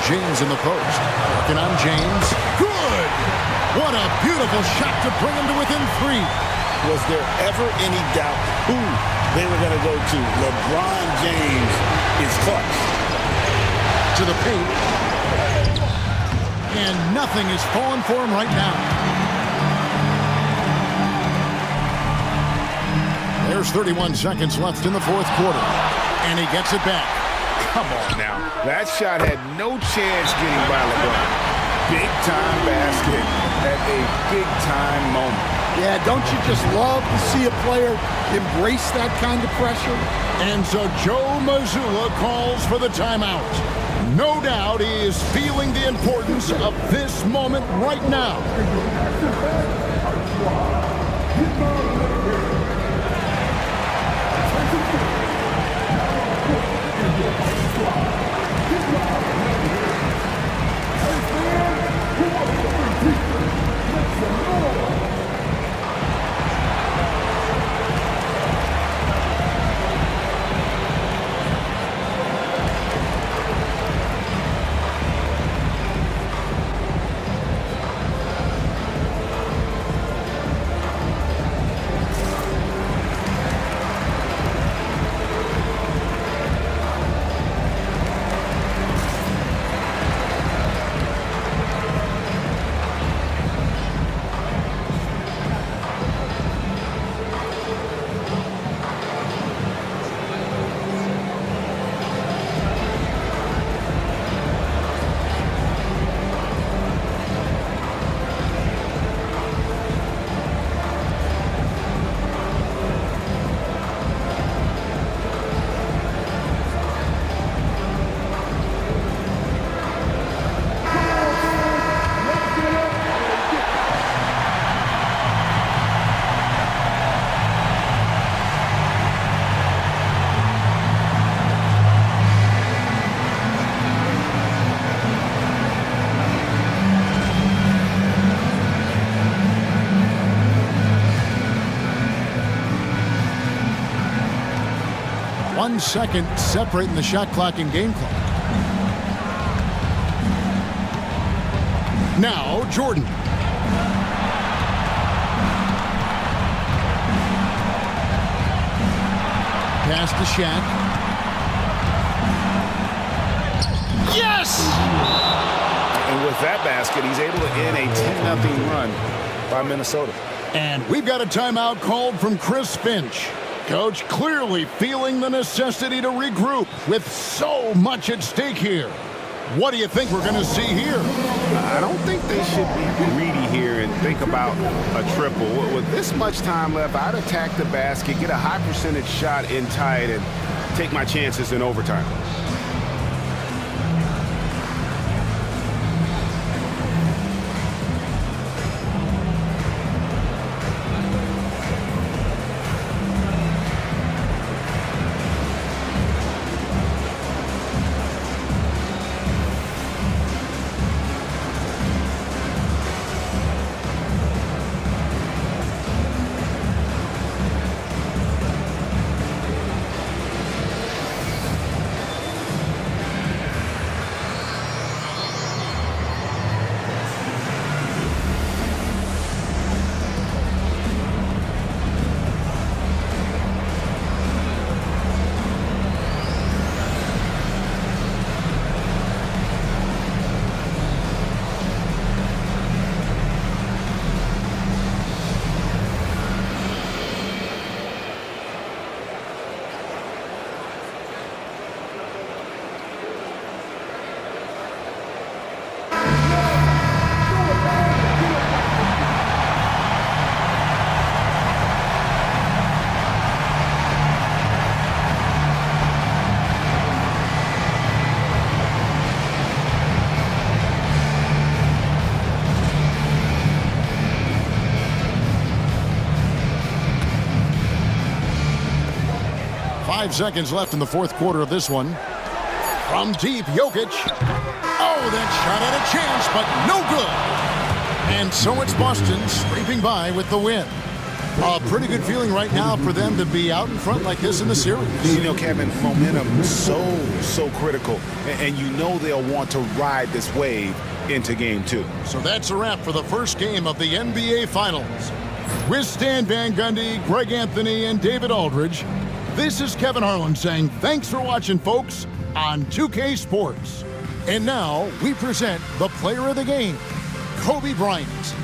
James in the post. Working on James. Good! What a beautiful shot to bring him to within 3. Was there ever any doubt who they were going to go to? LeBron James is clutch. To the paint. And nothing is falling for him right now. There's 31 seconds left in the fourth quarter. And he gets it back. Come on now. That shot had no chance getting by LeBron. Big-time basket at a big-time moment. Yeah, don't you just love to see a player embrace that kind of pressure? And so Joe Mazzulla calls for the timeout. No doubt he is feeling the importance of this moment right now. 1 second separating the shot clock and game clock. Now, Jordan. Pass to Shaq. Yes! And with that basket, he's able to end a 10-0 run by Minnesota. And we've got a timeout called from Chris Finch. Coach clearly feeling the necessity to regroup with so much at stake here. What do you think we're going to see here? I don't think they should be greedy here and think about a triple. With this much time left, I'd attack the basket, get a high percentage shot in tight, and take my chances in overtime. Seconds left in the fourth quarter of this one. From deep, Jokic. Oh, that shot had a chance, but no good. And so it's Boston scraping by with the win. A pretty good feeling right now for them to be out in front like this in the series. You know, Kevin, momentum so critical. And you know they'll want to ride this wave into game 2. So that's a wrap for the first game of the NBA Finals. With Stan Van Gundy, Greg Anthony, and David Aldridge, this is Kevin Harlan saying thanks for watching, folks, on 2K Sports. And now we present the player of the game, Kobe Bryant.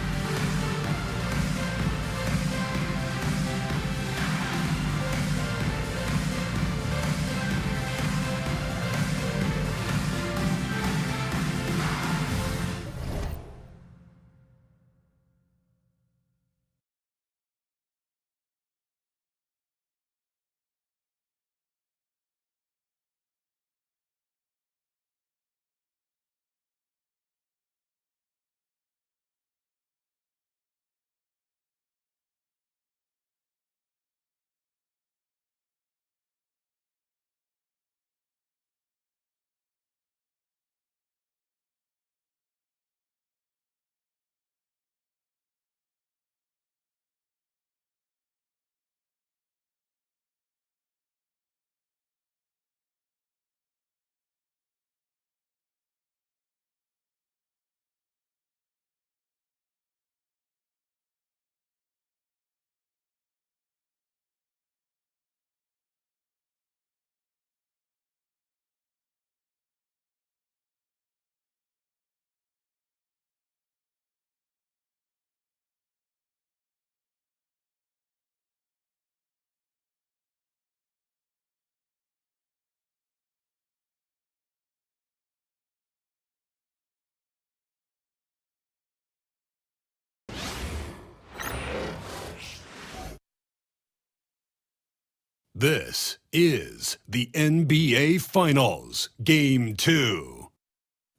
This is the NBA Finals, Game 2.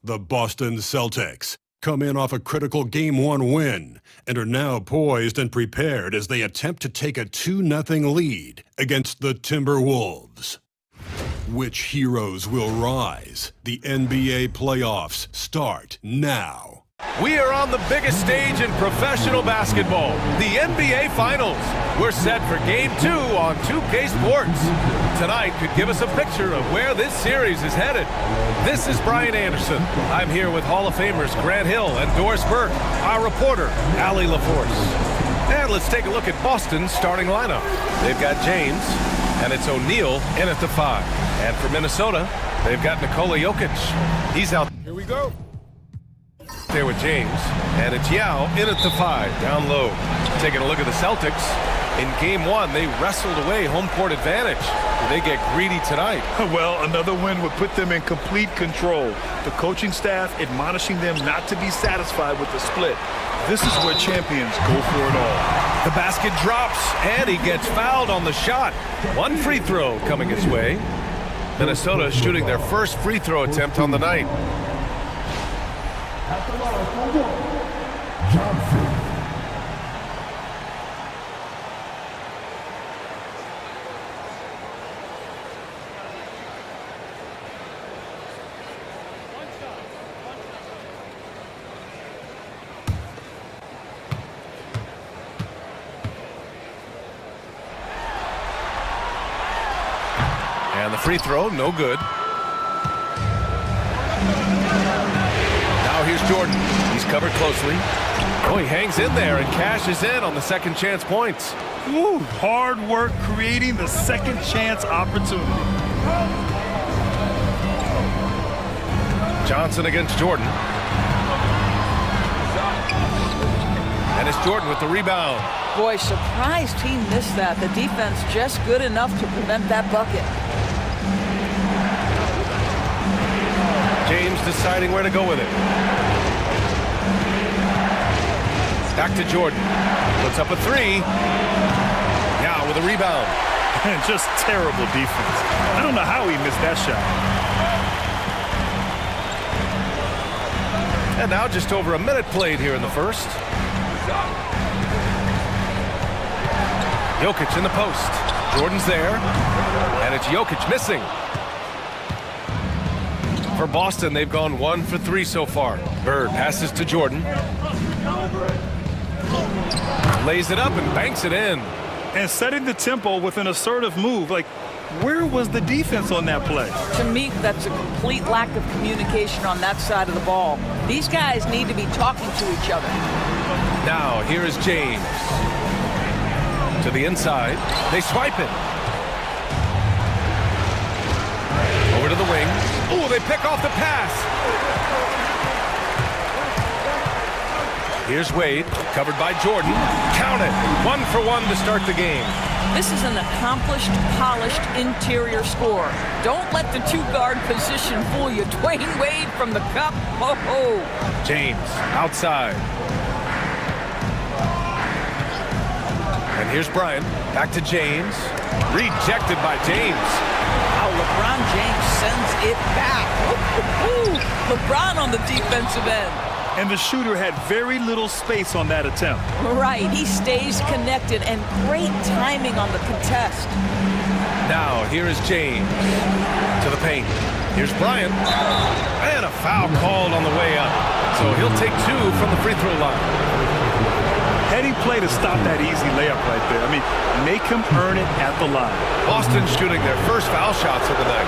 The Boston Celtics come in off a critical Game 1 win and are now poised and prepared as they attempt to take a 2-0 lead against the Timberwolves. Which heroes will rise? The NBA playoffs start now. We are on the biggest stage in professional basketball, the NBA Finals. We're set for Game 2 on 2K Sports. Tonight could give us a picture of where this series is headed. This is Brian Anderson. I'm here with Hall of Famers Grant Hill and Doris Burke, our reporter, Allie LaForce. And let's take a look at Boston's starting lineup. They've got James, and it's O'Neal in at the 5. And for Minnesota, they've got Nikola Jokic. He's out. Here we go. There with James, and it's Yao in at the 5, down low. Taking a look at the Celtics. In Game 1, they wrestled away home court advantage. Will they get greedy tonight? Well, another win would put them in complete control. The coaching staff admonishing them not to be satisfied with the split. This is where champions go for it all. The basket drops, and he gets fouled on the shot. One free throw coming his way. Minnesota shooting their first free throw attempt on the night. And the free throw, no good. Now here's Jordan. He's covered closely. Oh, he hangs in there and cashes in on the second chance points. Ooh, hard work creating the second chance opportunity. Johnson against Jordan. And it's Jordan with the rebound. Boy, surprised he missed that. The defense just good enough to prevent that bucket. James deciding where to go with it. Back to Jordan. Puts up a 3. Now with a rebound. And just terrible defense. I don't know how he missed that shot. And now just over a minute played here in the first. Jokic in the post. Jordan's there. And it's Jokic missing. For Boston, they've gone 1 for 3 so far. Bird passes to Jordan. Lays it up and banks it in. And setting the tempo with an assertive move. Like, where was the defense on that play? To me, that's a complete lack of communication on that side of the ball. These guys need to be talking to each other. Now, here is James. To the inside. They swipe it. Over to the wing. Oh, they pick off the pass. Here's Wade, covered by Jordan. Count it. 1 for 1 to start the game. This is an accomplished, polished interior score. Don't let the two-guard position fool you. Dwayne Wade from the cup. Ho-ho. James outside. And here's Bryant. Back to James. Rejected by James. Now LeBron James sends it back. LeBron on the defensive end. And the shooter had very little space on that attempt. Right, he stays connected, and great timing on the contest. Now, here is James to the paint. Here's Bryant. And a foul called on the way up. So he'll take 2 from the free throw line. Heady play to stop that easy layup right there. I mean, make him earn it at the line. Boston shooting their first foul shots of the night.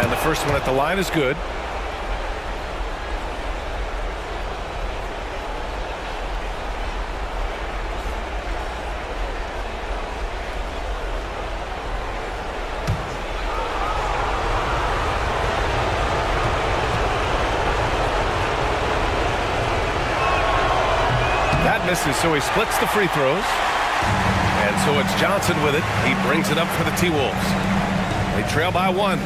And the first one at the line is good. Misses, so he splits the free throws. And so it's Johnson with it. He brings it up for the T-Wolves. They trail by 1.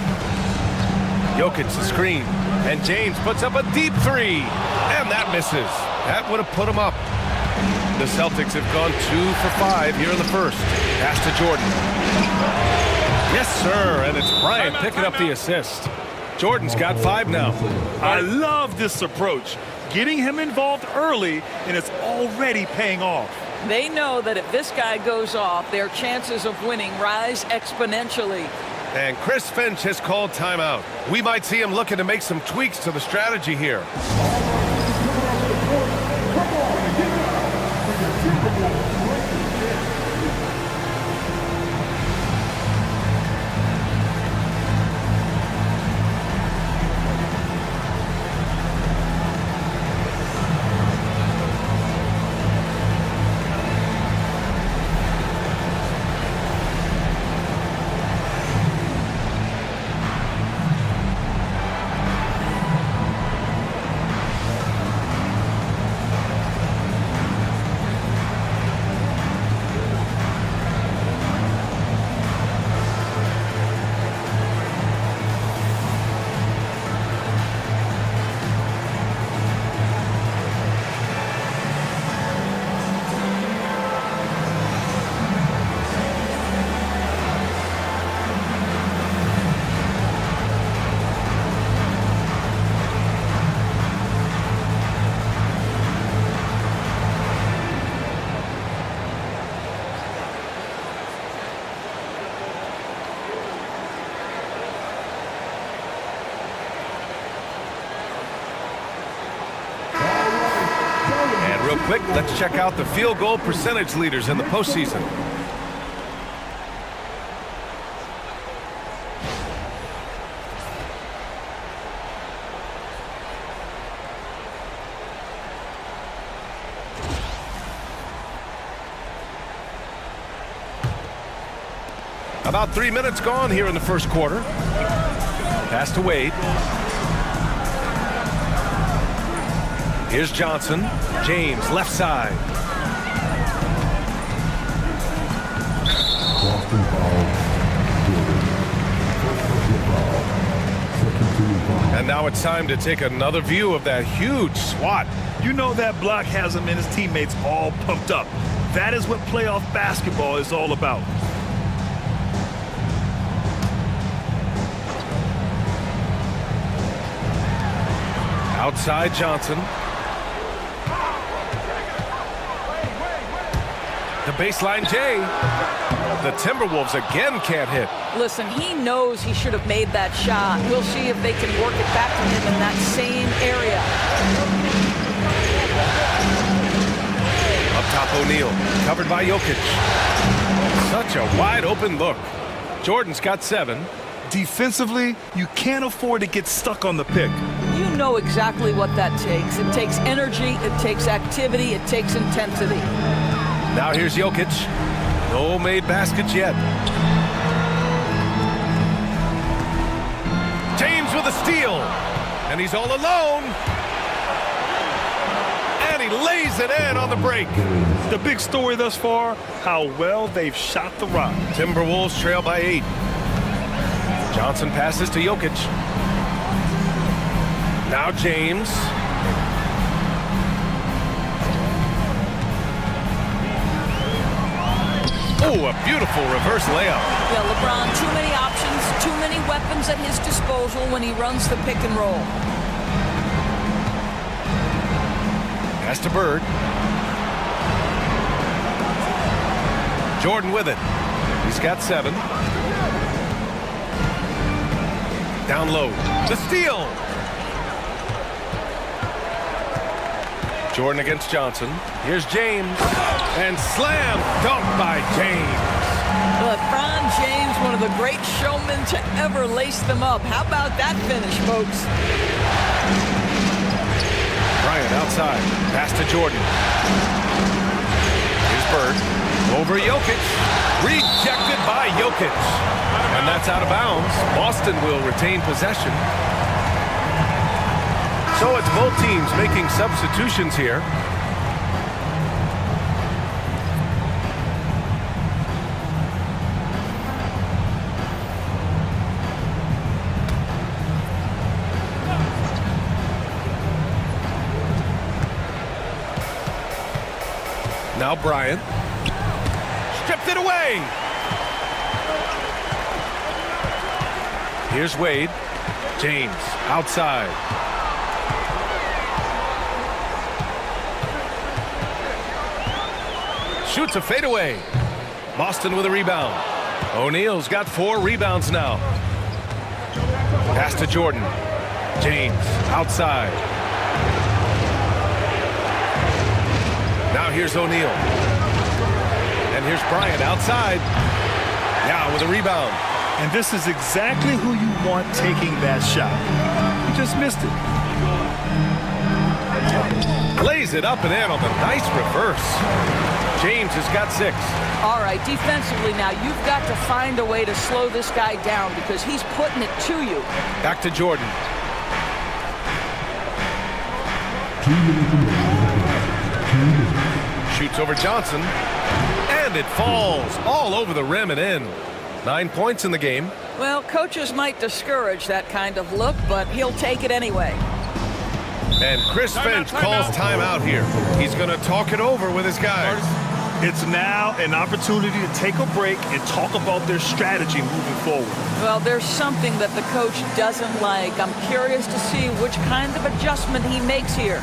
Jokic the screen. And James puts up a deep 3. And that misses. That would have put him up. The Celtics have gone 2 for 5 here in the first. Pass to Jordan. Yes, sir. And it's Bryant picking up the assist. Jordan's got 5 now. I love this approach. Getting him involved early, and it's already paying off. They know that if this guy goes off, their chances of winning rise exponentially. And Chris Finch has called timeout. We might see him looking to make some tweaks to the strategy here. Real quick, let's check out the field goal percentage leaders in the postseason. About 3 minutes gone here in the first quarter. Pass to Wade. Here's Johnson. James, left side. And now it's time to take another view of that huge swat. You know that block has him and his teammates all pumped up. That is what playoff basketball is all about. Outside Johnson. The baseline J. The Timberwolves again can't hit. Listen, he knows he should have made that shot. We'll see if they can work it back to him in that same area. Up top O'Neal, covered by Jokic. Such a wide open look. Jordan's got 7. Defensively, you can't afford to get stuck on the pick. You know exactly what that takes. It takes energy, it takes activity, it takes intensity. Now here's Jokic. No made baskets yet. James with a steal. And he's all alone. And he lays it in on the break. The big story thus far, how well they've shot the rock. Timberwolves trail by 8. Johnson passes to Jokic. Now James. Oh, a beautiful reverse layup. Yeah, LeBron, too many options, too many weapons at his disposal when he runs the pick and roll. Pass to Bird. Jordan with it. He's got 7. Down low. The steal. Jordan against Johnson. Here's James. And slam dunk by James. LeBron James, one of the great showmen to ever lace them up. How about that finish, folks? Bryant outside. Pass to Jordan. Here's Bird. Over Jokic. Rejected by Jokic. And that's out of bounds. Boston will retain possession. So it's both teams making substitutions here. Now Bryant. Stripped it away. Here's Wade. James outside. Shoots a fadeaway. Boston with a rebound. O'Neal's got 4 rebounds now. Pass to Jordan. James outside. Now here's O'Neal. And here's Bryant outside. Now with a rebound. And this is exactly who you want taking that shot. You just missed it. Lays it up and in on the nice reverse. James has got 6. All right, defensively now, you've got to find a way to slow this guy down because he's putting it to you. Back to Jordan. Shoots over Johnson. And it falls all over the rim and in. 9 points in the game. Well, coaches might discourage that kind of look, but he'll take it anyway. And Chris Finch calls timeout here. He's going to talk it over with his guys. It's now an opportunity to take a break and talk about their strategy moving forward. Well, there's something that the coach doesn't like. I'm curious to see which kind of adjustment he makes here.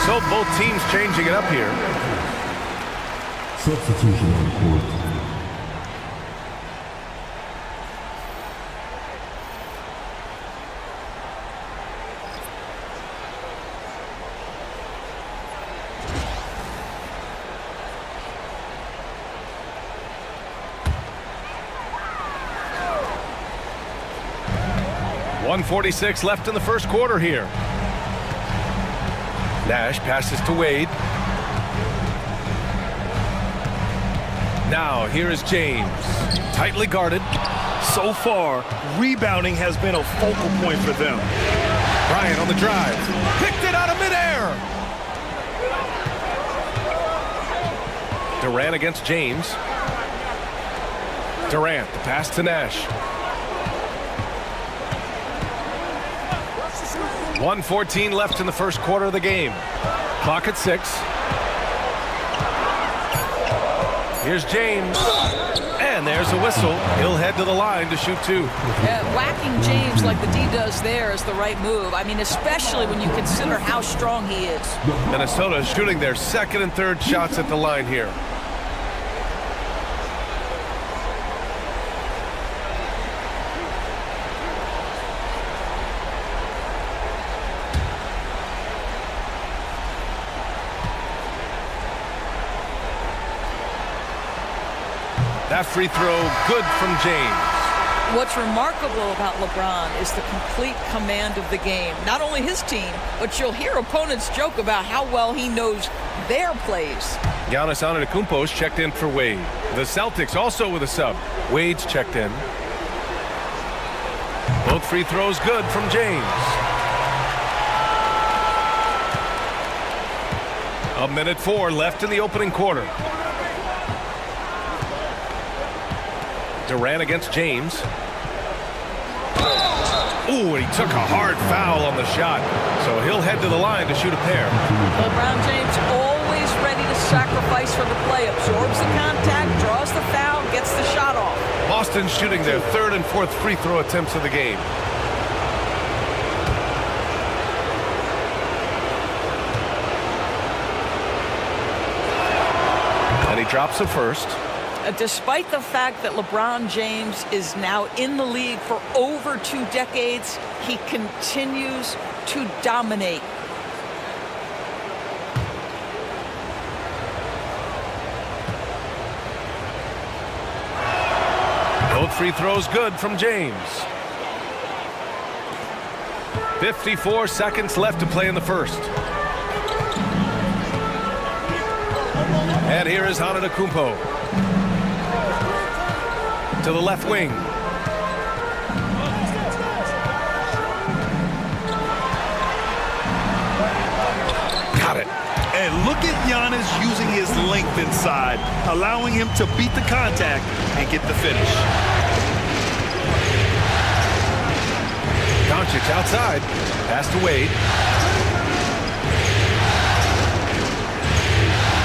So both teams changing it up here. Substitution on court. .146 left in the first quarter here. Nash passes to Wade. Now here is James. Tightly guarded. So far, rebounding has been a focal point for them. Bryant on the drive. Picked it out of midair. Durant against James. Durant, the pass to Nash. 1:14 left in the first quarter of the game. Clock at 6. Here's James. And there's a whistle. He'll head to the line to shoot 2. Yeah, whacking James like the D does there is the right move. I mean, especially when you consider how strong he is. Minnesota shooting their second and third shots at the line here. That free throw good from James. What's remarkable about LeBron is the complete command of the game. Not only his team, but you'll hear opponents joke about how well he knows their plays. Giannis Antetokounmpo's checked in for Wade. The Celtics also with a sub. Wade's checked in. Both free throws good from James. A minute 4 left in the opening quarter. Durant against James. Ooh, he took a hard foul on the shot. So he'll head to the line to shoot a pair. LeBron James always ready to sacrifice for the play. Absorbs the contact, draws the foul, gets Boston shooting their third and fourth free throw attempts of the game. And he drops it first. Despite the fact that LeBron James is now in the league for over 2 decades, he continues to dominate. Both free throws good from James. 54 seconds left to play in the first. And here is Antetokounmpo to the left wing. Got it. And look at Giannis using his length inside, allowing him to beat the contact and get the finish. Doncic outside. Pass to Wade.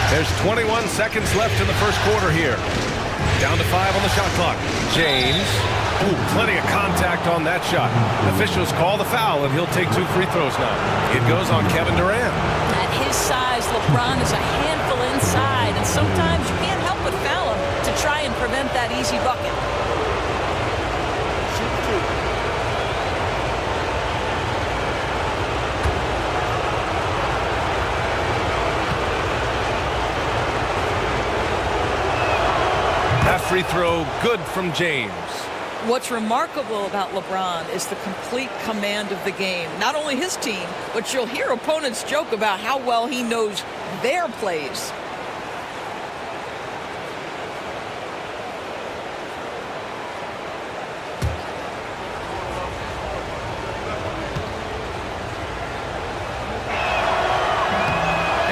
There's 21 seconds left in the first quarter here. Down to 5 on the shot clock. James. Ooh, plenty of contact on that shot. Officials call the foul, and he'll take 2 free throws now. It goes on Kevin Durant. At his size, LeBron is a handful inside, and sometimes you can't help but foul him to try and prevent that easy bucket. Free throw good from James. What's remarkable about LeBron is the complete command of the game. Not only his team, but you'll hear opponents joke about how well he knows their plays.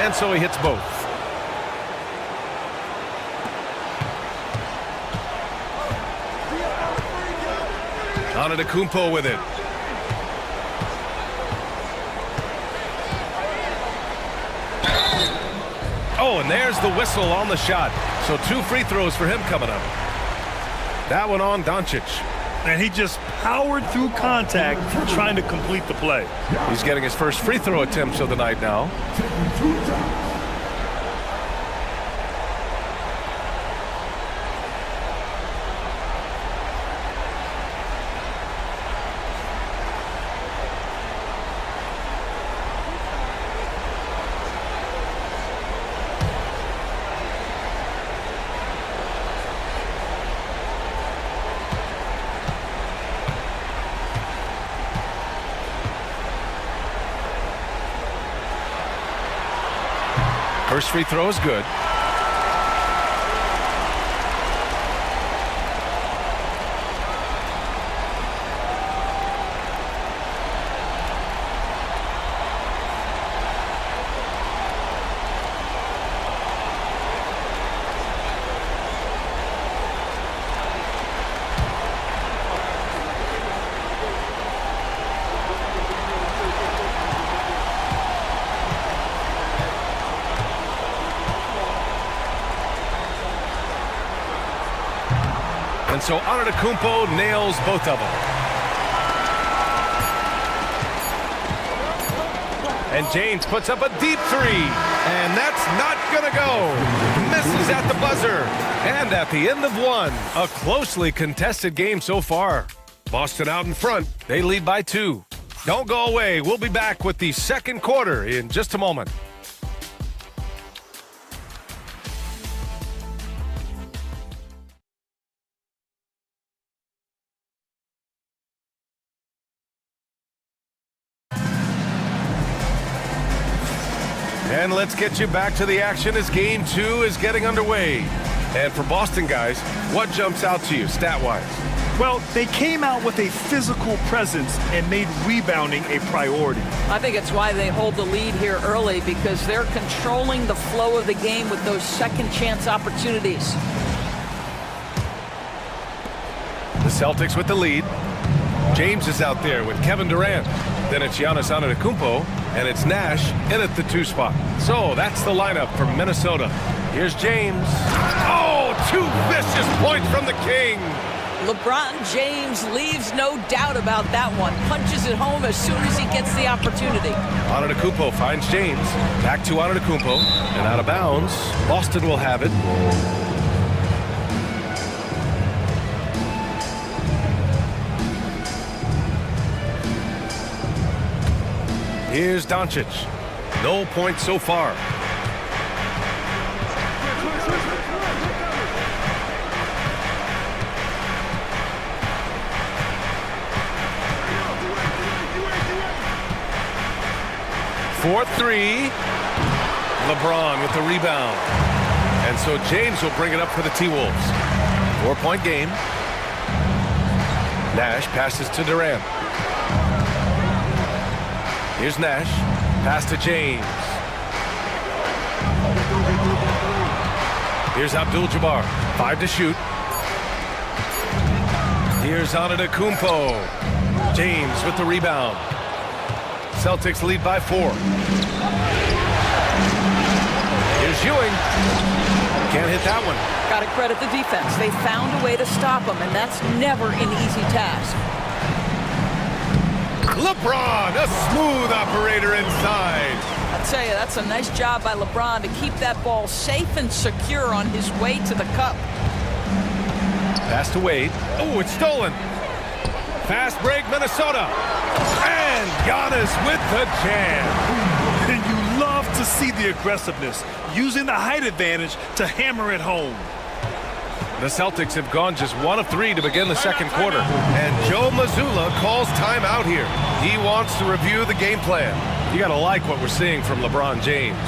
And so he hits both. Antetokounmpo with it. Oh, and there's the whistle on the shot. So 2 free throws for him coming up. That one on Doncic. And he just powered through contact trying to complete the play. He's getting his first free throw attempts of the night now. First free throw is good. And so Antetokounmpo nails both of them. And James puts up a deep 3. And that's not going to go. Misses at the buzzer. And at the end of 1, a closely contested game so far. Boston out in front. They lead by 2. Don't go away. We'll be back with the second quarter in just a moment. And let's get you back to the action as Game 2 is getting underway. And for Boston guys, what jumps out to you stat-wise? Well, they came out with a physical presence and made rebounding a priority. I think it's why they hold the lead here early, because they're controlling the flow of the game with those second chance opportunities. The Celtics with the lead. James is out there with Kevin Durant. Then it's Giannis Antetokounmpo, and it's Nash in at the 2 spot. So that's the lineup for Minnesota. Here's James. Oh, 2 vicious points from the King. LeBron James leaves no doubt about that one. Punches it home as soon as he gets the opportunity. Antetokounmpo finds James. Back to Antetokounmpo. And out of bounds. Boston will have it. Here's Doncic. No points so far. For three. LeBron with the rebound. And so James will bring it up for the T-Wolves. 4-point game. Nash passes to Durant. Here's Nash. Pass to James. Here's Abdul-Jabbar. 5 to shoot. Here's Antetokounmpo. James with the rebound. Celtics lead by 4. Here's Ewing. Can't hit that one. Got to credit the defense. They found a way to stop him, and that's never an easy task. LeBron, a smooth operator inside. I'll tell you, that's a nice job by LeBron to keep that ball safe and secure on his way to the cup. Pass to Wade. Oh, it's stolen. Fast break, Minnesota. And Giannis with the jam. And you love to see the aggressiveness, using the height advantage to hammer it home. The Celtics have gone just 1 of 3 to begin the second quarter. And Joe Mazzulla calls timeout here. He wants to review the game plan. You got to like what we're seeing from LeBron James.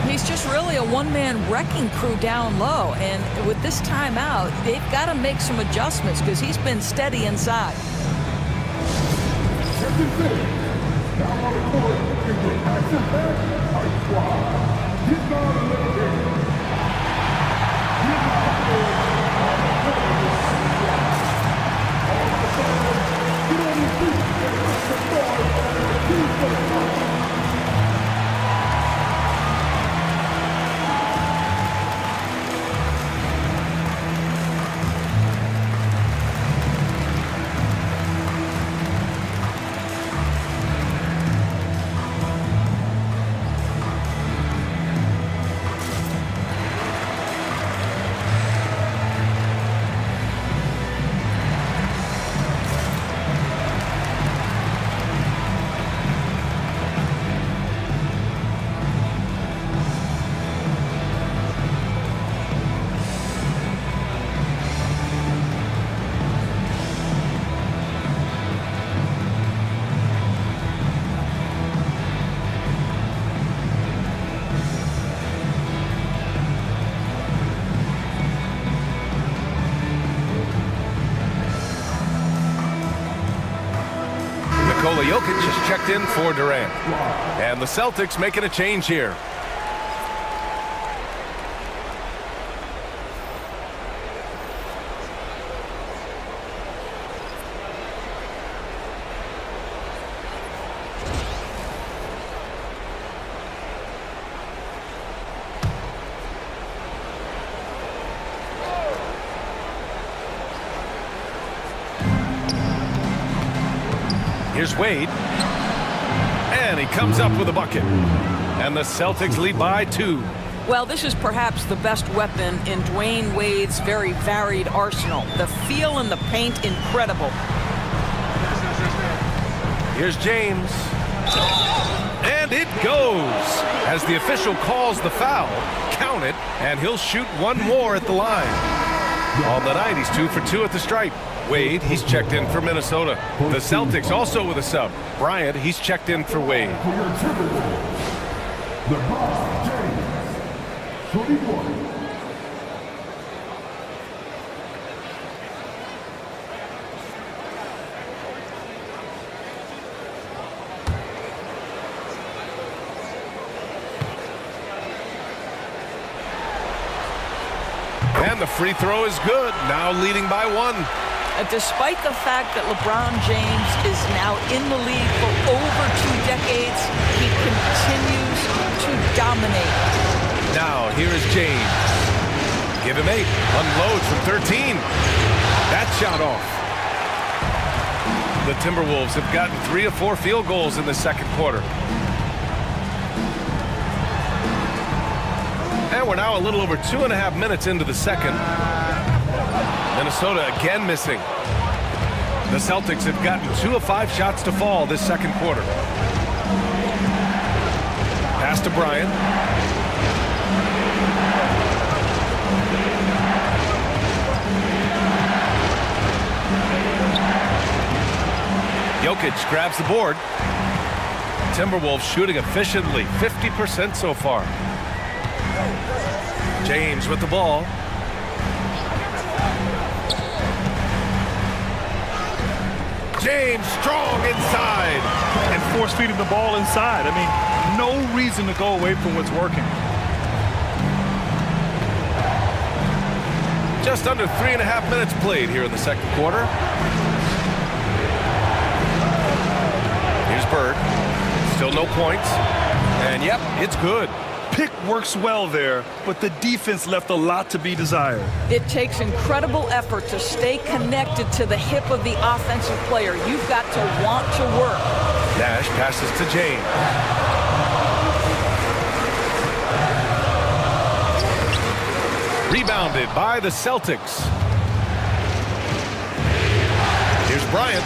He's just really a one-man wrecking crew down low. And with this timeout, they've got to make some adjustments because he's been steady inside. Nikola Jokic has checked in for Durant. And the Celtics making a change here. Here's Wade. And he comes up with a bucket. And the Celtics lead by 2. Well, this is perhaps the best weapon in Dwayne Wade's very varied arsenal. The feel in the paint, incredible. Here's James. And it goes. As the official calls the foul, count it, and he'll shoot one more at the line. On the night, he's 2 for 2 at the stripe. Wade, he's checked in for Minnesota. The Celtics also with a sub. Bryant, he's checked in for Wade. And the free throw is good, now leading by 1. Despite the fact that LeBron James is now in the league for over 2 decades, he continues to dominate. Now, here is James. Give him 8. Unloads from 13. That shot off. The Timberwolves have gotten 3 of 4 field goals in the second quarter. And we're now a little over 2.5 minutes into the second. Minnesota again missing. The Celtics have gotten 2 of 5 shots to fall this second quarter. Pass to Bryant. Jokic grabs the board. Timberwolves shooting efficiently, 50% so far. James with the ball. James strong inside. And force feeding the ball inside. I mean, no reason to go away from what's working. Just under 3.5 minutes played here in the second quarter. Here's Bird. Still no points. And yep, it's good. Pick works well there, but the defense left a lot to be desired. It takes incredible effort to stay connected to the hip of the offensive player. You've got to want to work. Nash passes to James. Rebounded by the Celtics. Here's Bryant.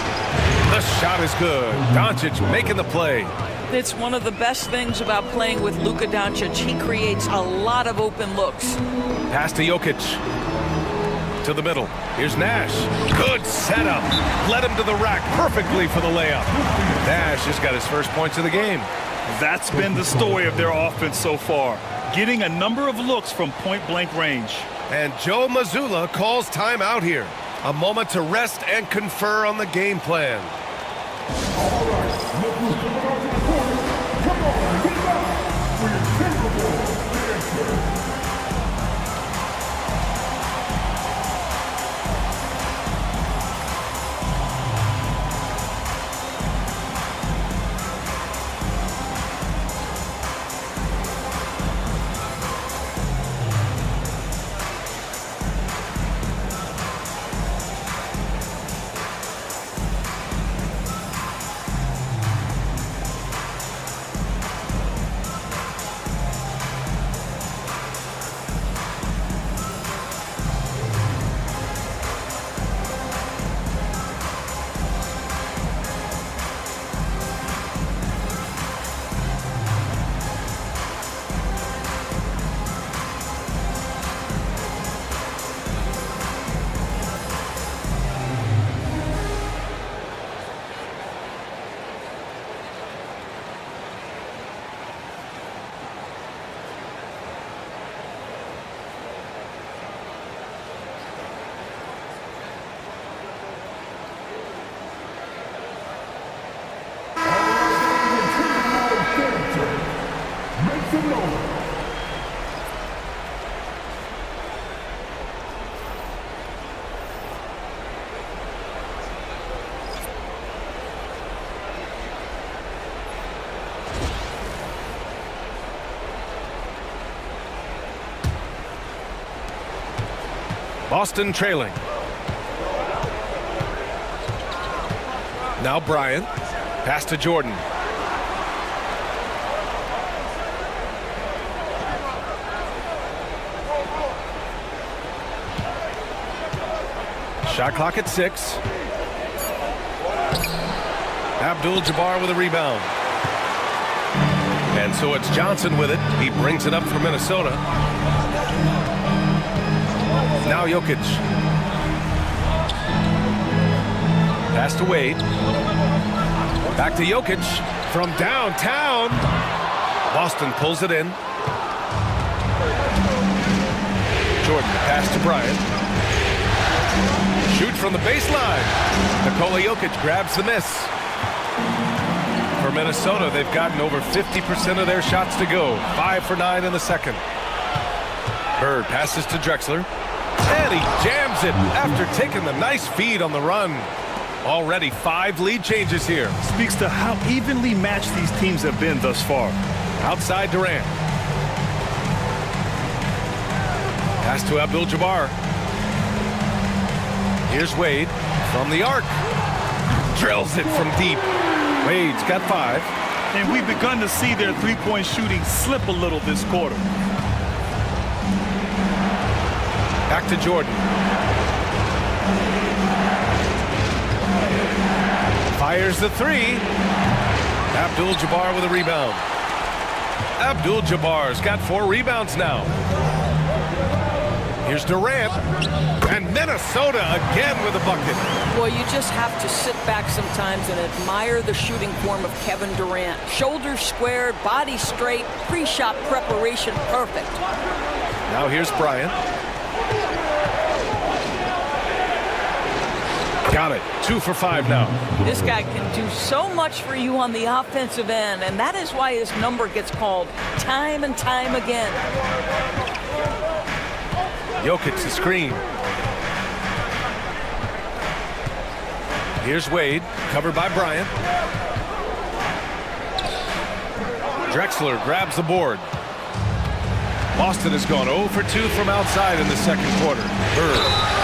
The shot is good. Doncic making the play. It's one of the best things about playing with Luka Doncic. He creates a lot of open looks. Pass to Jokic. To the middle. Here's Nash. Good setup. Led him to the rack perfectly for the layup. Nash just got his first points of the game. That's been the story of their offense so far. Getting a number of looks from point-blank range. And Joe Mazzulla calls timeout here. A moment to rest and confer on the game plan. Boston trailing. Now Bryant. Pass to Jordan. Shot clock at 6. Abdul-Jabbar with a rebound. And so it's Johnson with it. He brings it up for Minnesota. Now Jokic. Pass to Wade. Back to Jokic from downtown. Boston pulls it in. Jordan, pass to Bryant. Shoot from the baseline. Nikola Jokic grabs the miss. For Minnesota, they've gotten over 50% of their shots to go. 5 for 9 in the second. Bird passes to Drexler. And he jams it after taking the nice feed on the run. Already 5 lead changes here. Speaks to how evenly matched these teams have been thus far. Outside Durant. Pass to Abdul-Jabbar. Here's Wade from the arc. Drills it from deep. Wade's got 5. And we've begun to see their three-point shooting slip a little this quarter. Back to Jordan. Fires the 3. Abdul-Jabbar with a rebound. Abdul-Jabbar's got 4 rebounds now. Here's Durant. And Minnesota again with a bucket. Boy, you just have to sit back sometimes and admire the shooting form of Kevin Durant. Shoulders squared, body straight, pre-shot preparation perfect. Now here's Bryant. Got it. 2 for 5 now. This guy can do so much for you on the offensive end, and that is why his number gets called time and time again. Jokic the screen. Here's Wade, covered by Bryant. Drexler grabs the board. Boston has gone 0 for 2 from outside in the second quarter.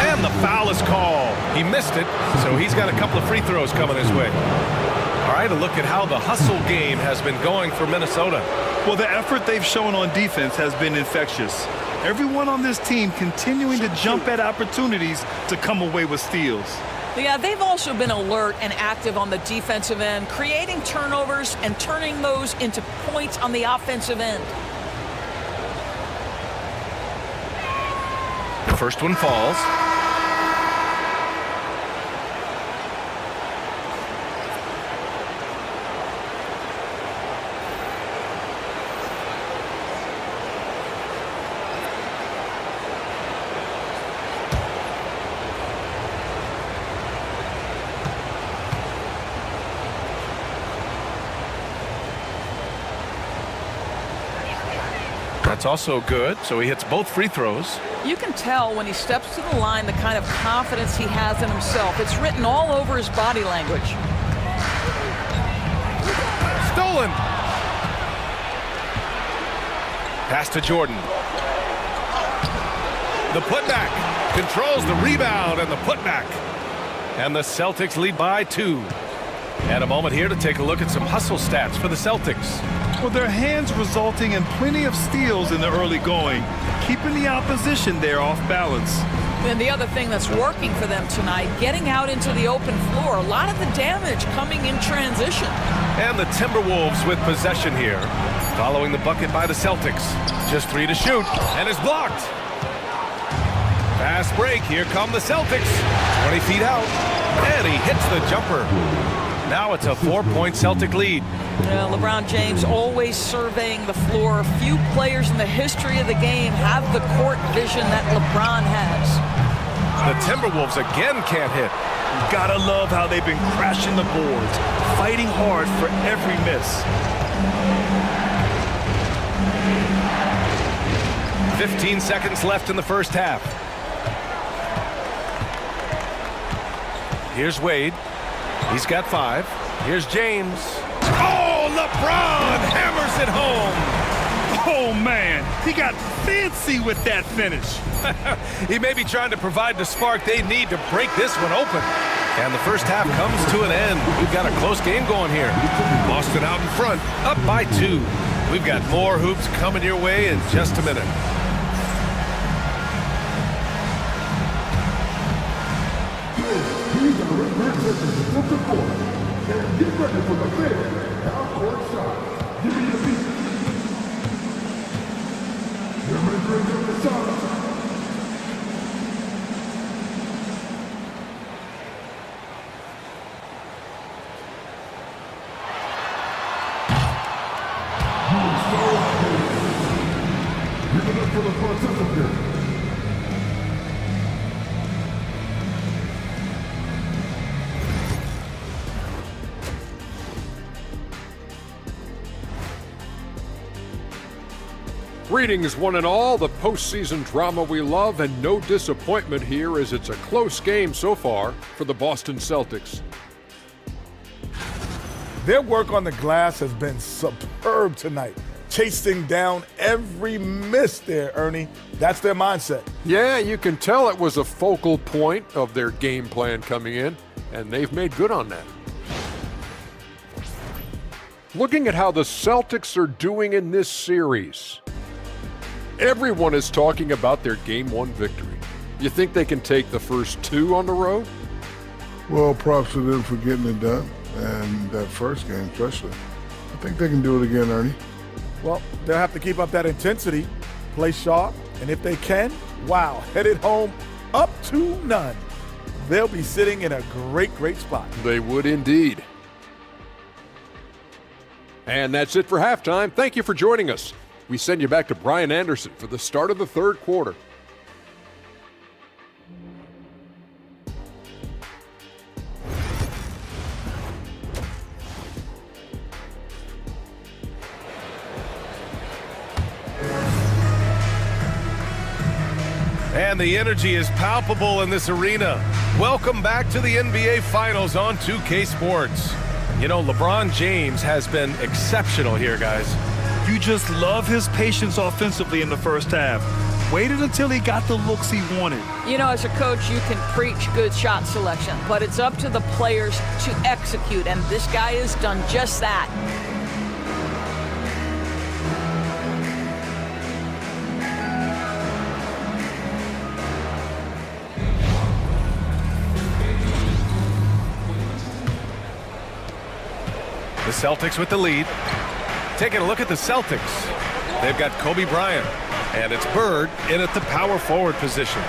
And the foul is called. He missed it, so he's got a couple of free throws coming his way. All right, a look at how the hustle game has been going for Minnesota. Well, the effort they've shown on defense has been infectious. Everyone on this team continuing to jump at opportunities to come away with steals. Yeah, they've also been alert and active on the defensive end, creating turnovers and turning those into points on the offensive end. The first one falls. That's also good, so he hits both free throws. You can tell when he steps to the line the kind of confidence he has in himself. It's written all over his body language. Stolen. Pass to Jordan. The putback. Controls the rebound and the putback. And the Celtics lead by 2. And a moment here to take a look at some hustle stats for the Celtics. Well, their hands resulting in plenty of steals in the early going, keeping the opposition there off balance. And the other thing that's working for them tonight, getting out into the open floor. A lot of the damage coming in transition. And the Timberwolves with possession here, following the bucket by the Celtics. Just 3 to shoot, and is blocked. Fast break, here come the Celtics. 20 feet out, and he hits the jumper. Now it's a 4-point Celtic lead. LeBron James always surveying the floor. Few players in the history of the game have the court vision that LeBron has. The Timberwolves again can't hit. You gotta love how they've been crashing the boards, fighting hard for every miss. 15 seconds left in the first half. Here's Wade. He's got 5. Here's James. Oh, LeBron hammers it home. Oh, man, he got fancy with that finish. He may be trying to provide the spark they need to break this one open. And the first half comes to an end. We've got a close game going here. Boston out in front, up by 2. We've got more hoops coming your way in just a minute. Get ready for the big half-court shot. Give me the beat. Here brings up the shot. Give it up for the participant. Greetings, one and all. The postseason drama we love, and no disappointment here as it's a close game so far for the Boston Celtics. Their work on the glass has been superb tonight. chasing down every miss there, Ernie. That's their mindset. Yeah, you can tell it was a focal point of their game plan coming in, and they've made good on that. Looking at how the Celtics are doing in this series, everyone is talking about their Game 1 victory. You think they can take the first 2 on the road? Well, props to them for getting it done, and that first game especially. I think they can do it again, Ernie. Well, they'll have to keep up that intensity, play sharp, and if they can, wow, headed home up to none. They'll be sitting in a great, great spot. They would indeed. And that's it for halftime. Thank you for joining us. We send you back to Brian Anderson for the start of the third quarter. And the energy is palpable in this arena. Welcome back to the NBA Finals on 2K Sports. You know, LeBron James has been exceptional here, guys. You just love his patience offensively in the first half. Waited until he got the looks he wanted. You know, as a coach, you can preach good shot selection, but it's up to the players to execute, and this guy has done just that. The Celtics with the lead. Taking a look at the Celtics. They've got Kobe Bryant, and it's Bird in at the power forward position.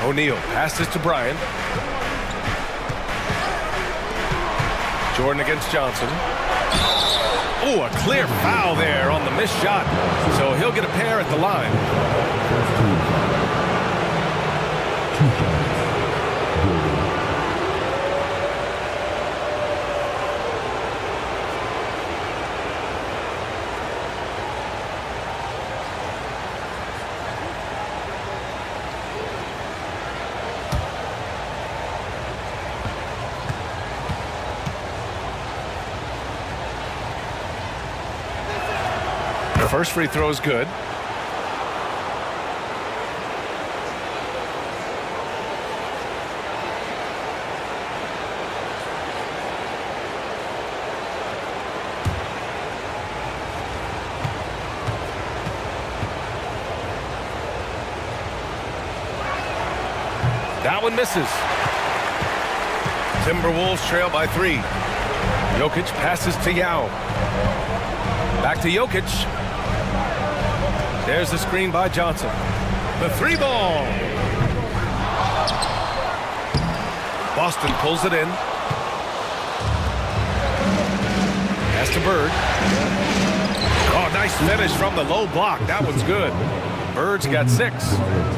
O'Neal passes to Bryant. Jordan against Johnson. Oh, a clear foul there on the missed shot. So he'll get a pair at the line. First free throw is good. That one misses. Timberwolves trail by 3. Jokic passes to Yao. Back to Jokic. There's the screen by Johnson. The 3-ball. Boston pulls it in. Pass to Bird. Oh, nice finish from the low block. That one's good. Bird's got 6.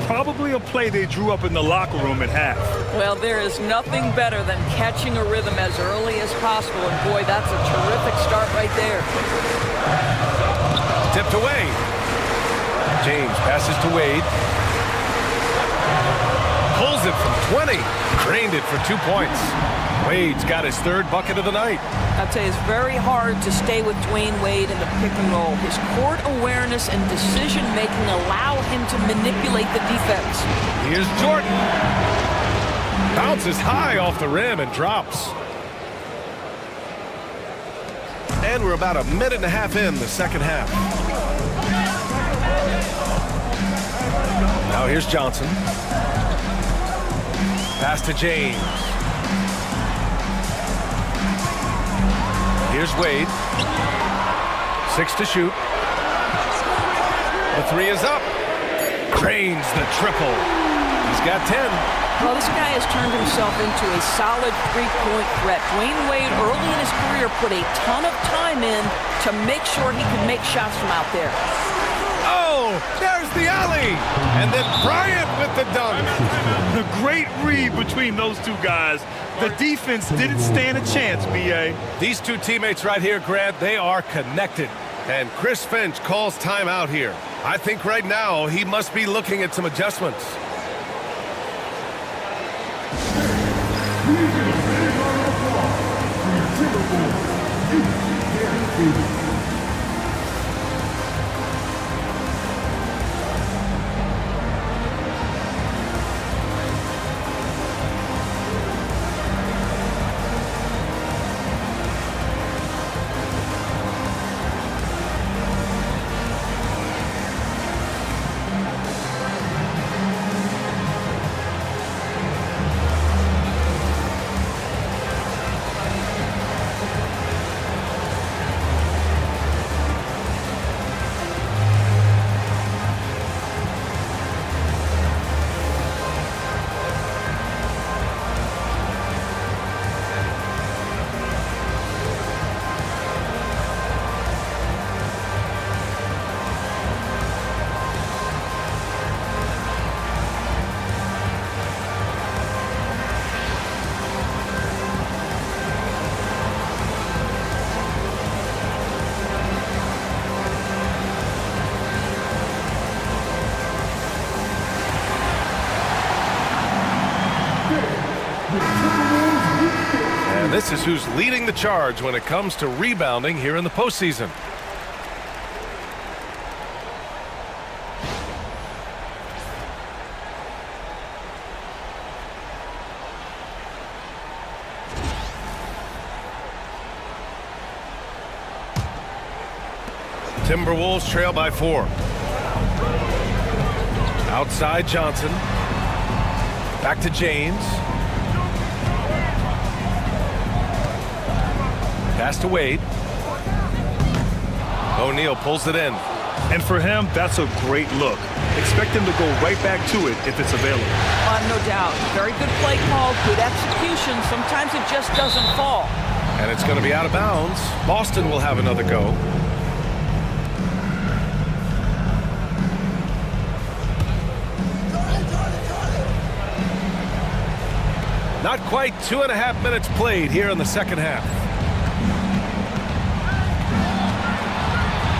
Probably a play they drew up in the locker room at half. Well, there is nothing better than catching a rhythm as early as possible, and boy, that's a terrific start right there. Tipped away. James passes to Wade. Pulls it from 20. Drained it for 2 points. Wade's got his 3rd bucket of the night. I'll tell you, it's very hard to stay with Dwayne Wade in the pick and roll. His court awareness and decision-making allow him to manipulate the defense. Here's Jordan. Bounces high off the rim and drops. And we're about a minute and a half in the second half. Now here's Johnson. Pass to James. Here's Wade. 6 to shoot. The 3 is up. Drains the triple. He's got 10. Well, this guy has turned himself into a solid three-point threat. Dwayne Wade, early in his career, put a ton of time in to make sure he could make shots from out there. Oh, there's the alley. And then Bryant with the dunk. The great read between those two guys. The defense didn't stand a chance, B.A. These two teammates right here, Grant, they are connected. And Chris Finch calls timeout here. I think right now he must be looking at some adjustments. this is who's leading the charge when it comes to rebounding here in the postseason. Timberwolves trail by 4. Outside Johnson. Back to James. Pass to Wade. O'Neal pulls it in. And for him, that's a great look. Expect him to go right back to it if it's available. No doubt. Very good play call, good execution. Sometimes it just doesn't fall. And it's going to be out of bounds. Boston will have another go. Not quite 2.5 minutes played here in the second half.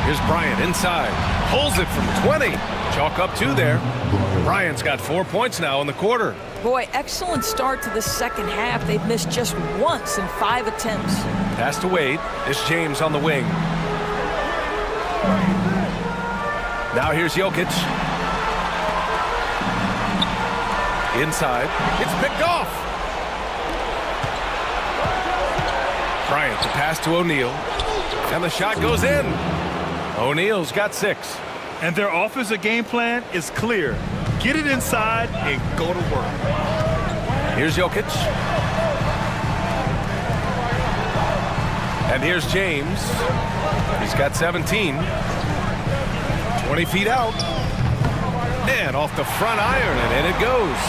Here's Bryant inside. Pulls it from 20. Chalk up 2 there. Bryant's got 4 points now in the quarter. Boy, excellent start to the second half. They've missed just once in 5 attempts. Pass to Wade. It's James on the wing. Now here's Jokic. Inside. It's picked off. Bryant to pass to O'Neal. And the shot goes in. O'Neal's got 6. And their offensive game plan is clear. Get it inside and go to work. Here's Jokic. And here's James. He's got 17. 20 feet out. And off the front iron, and in it goes.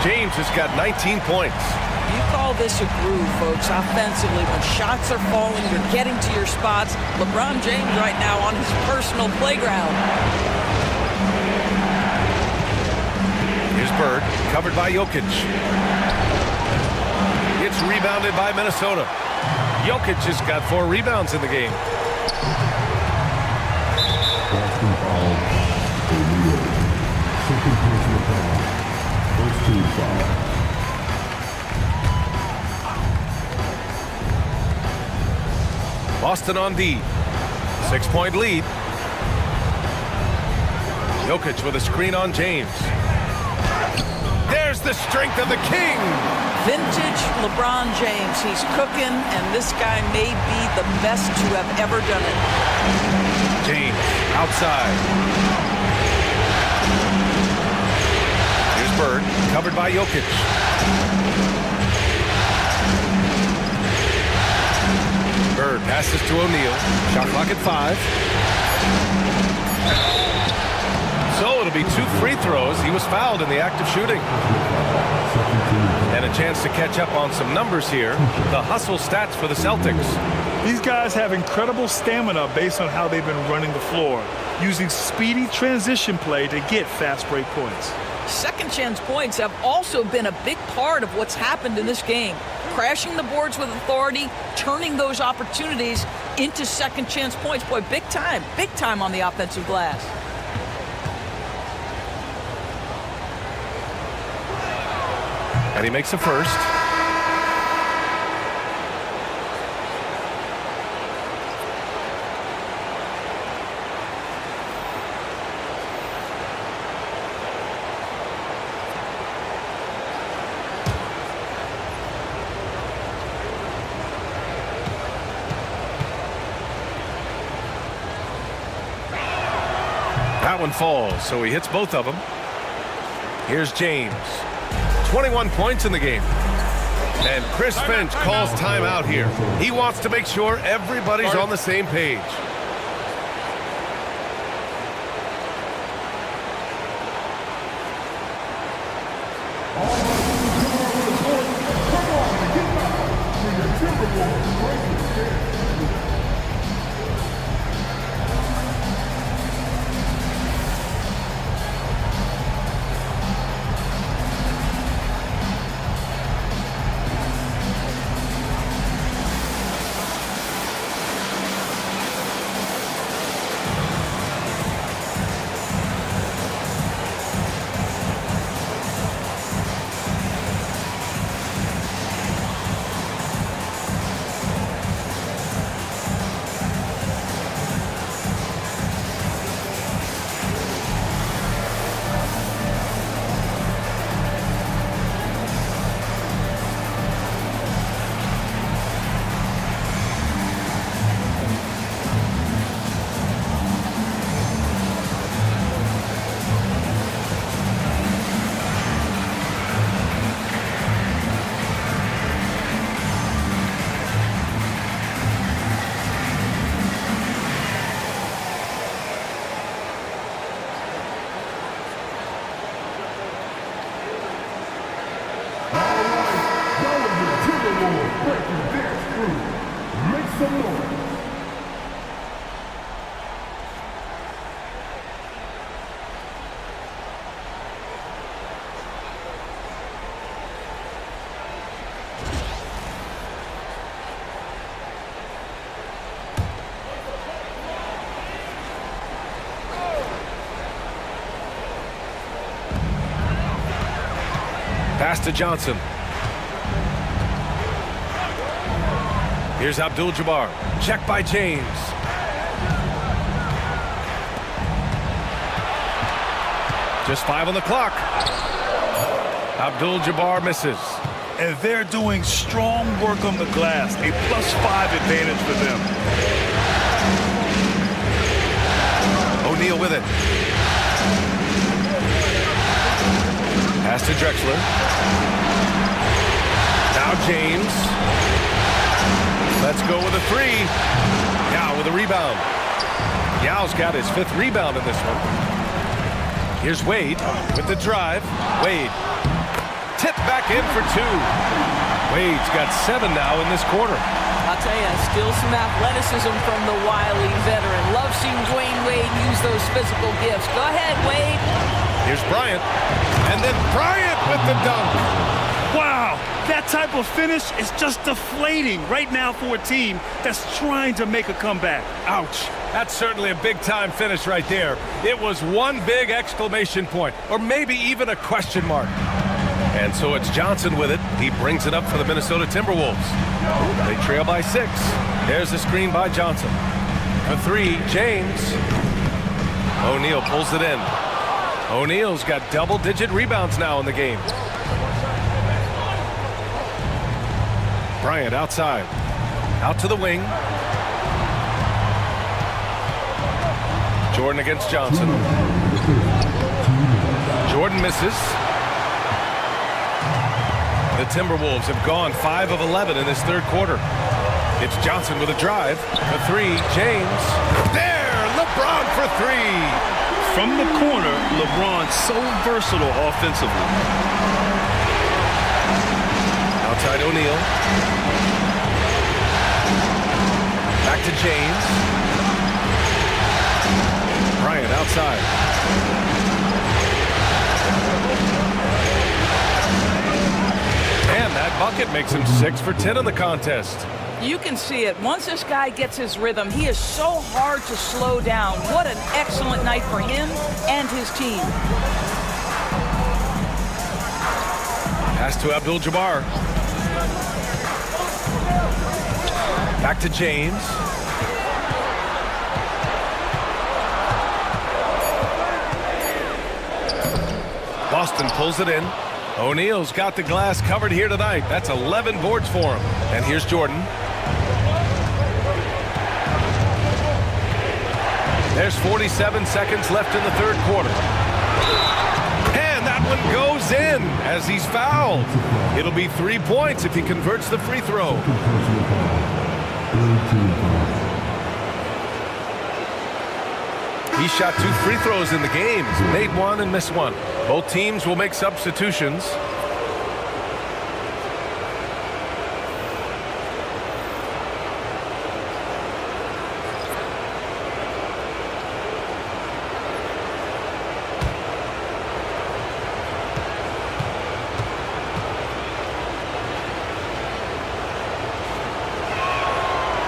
James has got 19 points. You call this a groove, folks, offensively. When shots are falling, you're getting to your spots. LeBron James right now on his personal playground. Here's Bird, covered by Jokic. It's rebounded by Minnesota. Jokic has got 4 rebounds in the game. Boston foul. Second personal foul. First team foul. Boston on D. 6-point lead. Jokic with a screen on James. There's the strength of the king. Vintage LeBron James. He's cooking, and this guy may be the best to have ever done it. James outside. Here's Bird, covered by Jokic. Bird passes to O'Neal. Shot clock at 5. So it'll be 2 free throws. He was fouled in the act of shooting. And a chance to catch up on some numbers here. The hustle stats for the Celtics. These guys have incredible stamina based on how they've been running the floor, using speedy transition play to get fast break points. Second chance points have also been a big part of what's happened in this game. Crashing the boards with authority, turning those opportunities into second chance points. Boy, big time on the offensive glass. And he makes a first. That one falls, so he hits both of them. Here's James. 21 points in the game. And Chris Finch calls timeout here. He wants to make sure everybody's on the same page. breaking their screw. Make some noise. Pass to Johnson. Here's Abdul-Jabbar. Check by James. Just 5 on the clock. Abdul-Jabbar misses. And they're doing strong work on the glass. A +5 advantage for them. O'Neal with it. Pass to Drexler. Now James. Let's go with a 3. Yao with a rebound. Yao's got his 5th rebound in this one. Here's Wade with the drive. Wade. Tip back in for 2. Wade's got 7 now in this quarter. I'll tell you, still some athleticism from the wily veteran. Love seeing Dwayne Wade use those physical gifts. Go ahead, Wade. Here's Bryant. And then Bryant with the dunk. Wow, that type of finish is just deflating right now for a team that's trying to make a comeback. Ouch. That's certainly a big-time finish right there. It was one big exclamation point, or maybe even a question mark. And so it's Johnson with it. He brings it up for the Minnesota Timberwolves. They trail by 6. There's the screen by Johnson. For 3, James. O'Neal pulls it in. O'Neal's got double-digit rebounds now in the game. Bryant outside. Out to the wing. Jordan against Johnson. Jordan misses. The Timberwolves have gone 5 of 11 in this 3rd quarter. It's Johnson with a drive. For 3, James. There! LeBron for 3! From the corner, LeBron so versatile offensively. Outside O'Neal. Back to James. Bryant outside. And that bucket makes him 6 for 10 in the contest. You can see it. Once this guy gets his rhythm, he is so hard to slow down. What an excellent night for him and his team. Pass to Abdul-Jabbar. Back to James. Boston pulls it in. O'Neal's got the glass covered here tonight. That's 11 boards for him. And here's Jordan. There's 47 seconds left in the 3rd quarter. And that one goes in as he's fouled. It'll be 3 points if he converts the free throw. He shot 2 free throws in the game. Made 1 and missed 1. Both teams will make substitutions.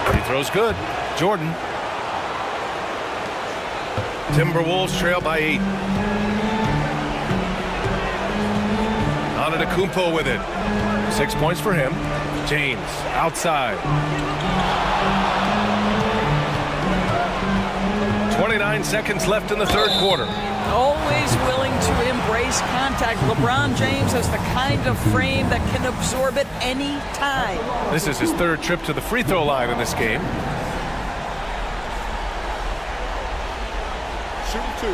Free throw's good. Jordan. Timberwolves trail by 8. Antetokounmpo with it. 6 points for him. James outside. 29 seconds left in the 3rd quarter. Always willing to embrace contact. LeBron James has the kind of frame that can absorb it any time. This is his 3rd trip to the free throw line in this game. Shooting 2.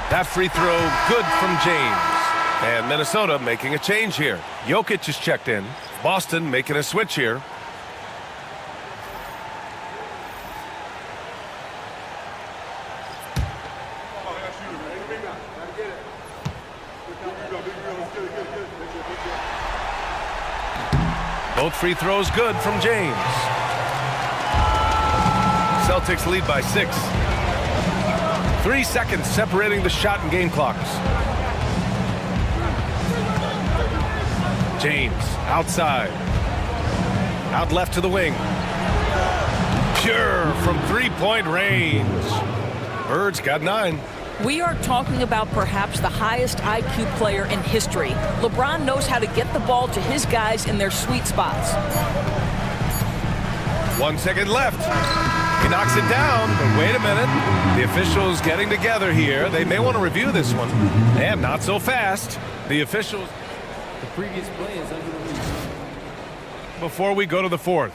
That free throw good from James. And Minnesota making a change here. Jokic is checked in. Boston making a switch here. free throws good from James. Celtics lead by 6. 3 seconds separating the shot and game clocks. James outside. Out left to the wing. Pure from three-point range. Bird's got 9. We are talking about perhaps the highest IQ player in history. LeBron knows how to get the ball to his guys in their sweet spots. 1 second left. He knocks it down, but wait a minute. The officials getting together here. They may want to review this one. And not so fast. The officials... The previous play is under review. Before we go to the 4th.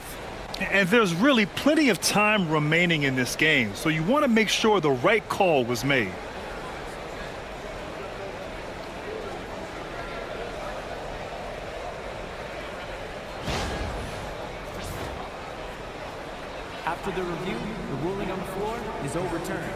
And there's really plenty of time remaining in this game, so you want to make sure the right call was made. After the review, the ruling on the floor is overturned.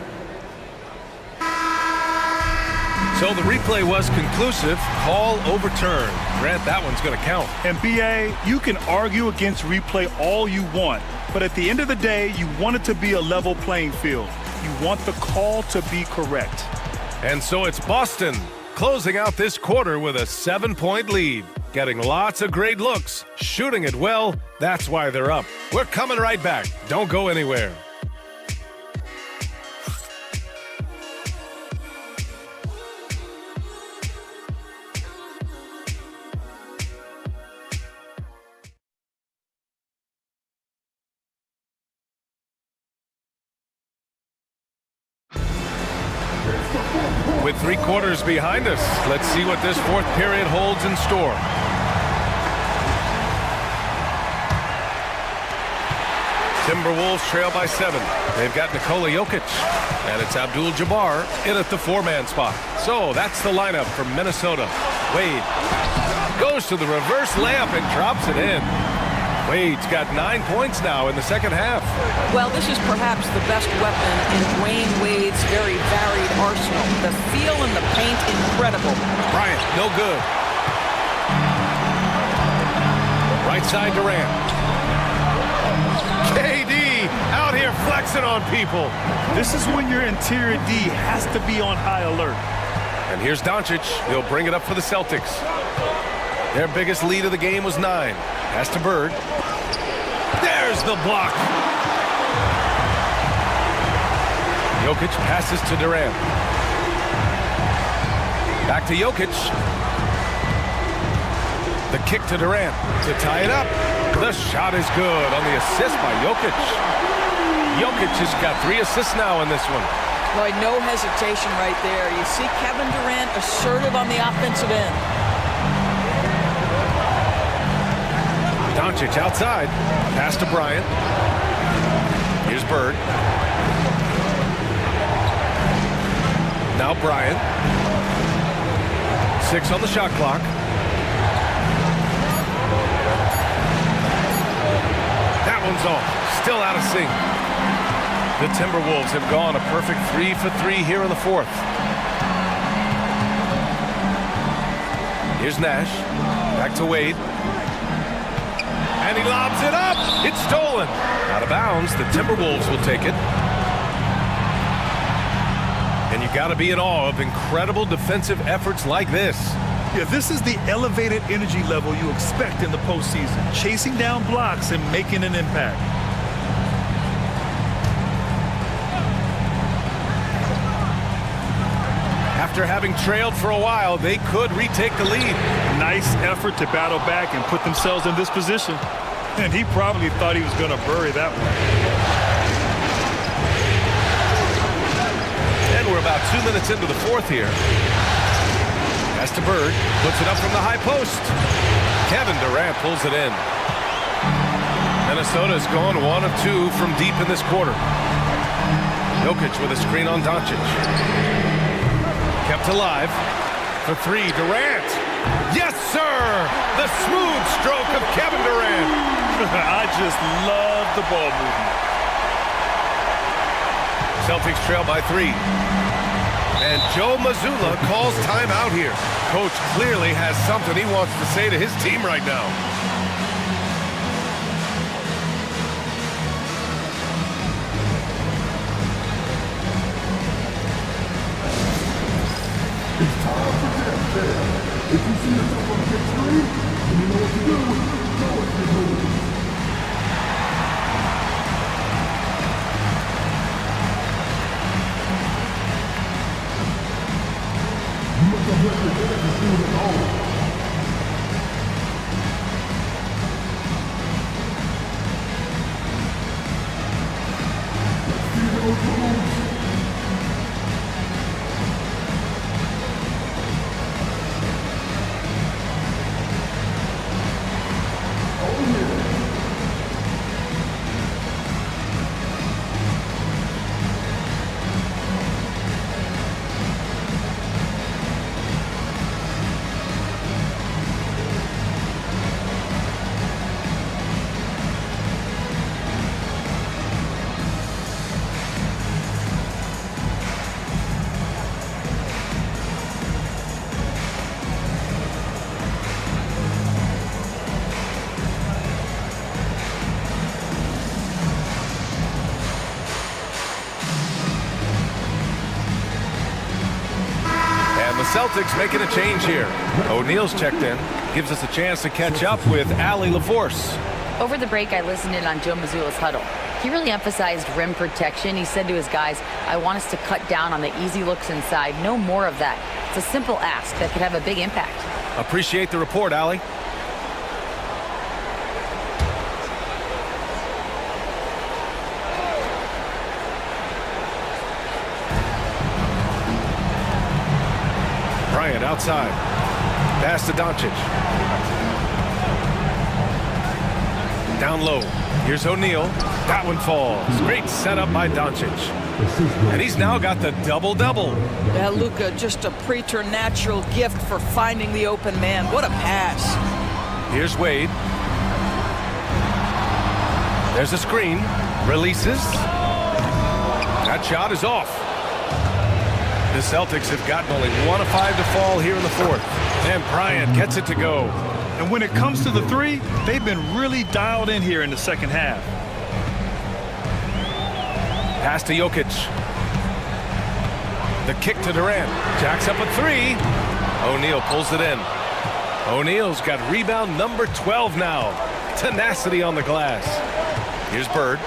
So the replay was conclusive. Call overturned. Grant, that one's going to count. And BA, you can argue against replay all you want, but at the end of the day, you want it to be a level playing field. You want the call to be correct. And so it's Boston closing out this quarter with a 7-point lead. Getting lots of great looks, shooting it well. That's why they're up. We're coming right back. Don't go anywhere. With 3 quarters behind us, let's see what this 4th period holds in store. Timberwolves trail by 7. They've got Nikola Jokic, and it's Abdul-Jabbar in at the 4-man spot. So that's the lineup for Minnesota. Wade goes to the reverse layup and drops it in. Wade's got 9 points now in the second half. Well, this is perhaps the best weapon in Dwayne Wade's very varied arsenal. The feel in the paint, incredible. Bryant, no good. Right side Durant. KD out here flexing on people. This is when your interior D has to be on high alert. And here's Doncic. He'll bring it up for the Celtics. Their biggest lead of the game was 9. Pass to Bird. There's the block. Jokic passes to Durant. Back to Jokic. The kick to Durant to tie it up. The shot is good on the assist by Jokic. Jokic has got 3 assists now in this one. Boy, no hesitation right there. You see Kevin Durant assertive on the offensive end. Doncic outside. Pass to Bryant. Here's Bird. Now Bryant. 6 on the shot clock. That one's off. Still out of sync. The Timberwolves have gone a perfect 3 for 3 here in the 4th. Here's Nash. Back to Wade. And he lobs it up. It's stolen. Out of bounds. The Timberwolves will take it. And you got to be in awe of incredible defensive efforts like this. Yeah, this is the elevated energy level you expect in the postseason. Chasing down blocks and making an impact. After having trailed for a while, they could retake the lead. Nice effort to battle back and put themselves in this position. And he probably thought he was going to bury that one. And we're about 2 minutes into the 4th here. Pass to Bird. Puts it up from the high post. Kevin Durant pulls it in. Minnesota's gone 1 of 2 from deep in this quarter. Jokic with a screen on Doncic. Kept alive for 3. Durant. Yes, sir! The smooth stroke of Kevin Durant. I just love the ball movement. Celtics trail by 3. And Joe Mazzulla calls timeout here. Coach clearly has something he wants to say to his team right now. Celtics making a change here. O'Neal's checked in. Gives us a chance to catch up with Allie LaForce. Over the break, I listened in on Joe Mazzulla's huddle. He really emphasized rim protection. He said to his guys, I want us to cut down on the easy looks inside. No more of that. It's a simple ask that could have a big impact. Appreciate the report, Allie. Bryant outside. Pass to Doncic. Down low. Here's O'Neal. That one falls. Great setup by Doncic. And he's now got the double-double. Yeah, Luka, just a preternatural gift for finding the open man. What a pass. Here's Wade. There's a screen. Releases. That shot is off. The Celtics have gotten only 1 of 5 to fall here in the fourth. And Bryant gets it to go. And when it comes to the three, they've been really dialed in here in the second half. Pass to Jokic. The kick to Durant. Jacks up a three. O'Neal pulls it in. O'Neal's got rebound number 12 now. Tenacity on the glass. Here's Bird.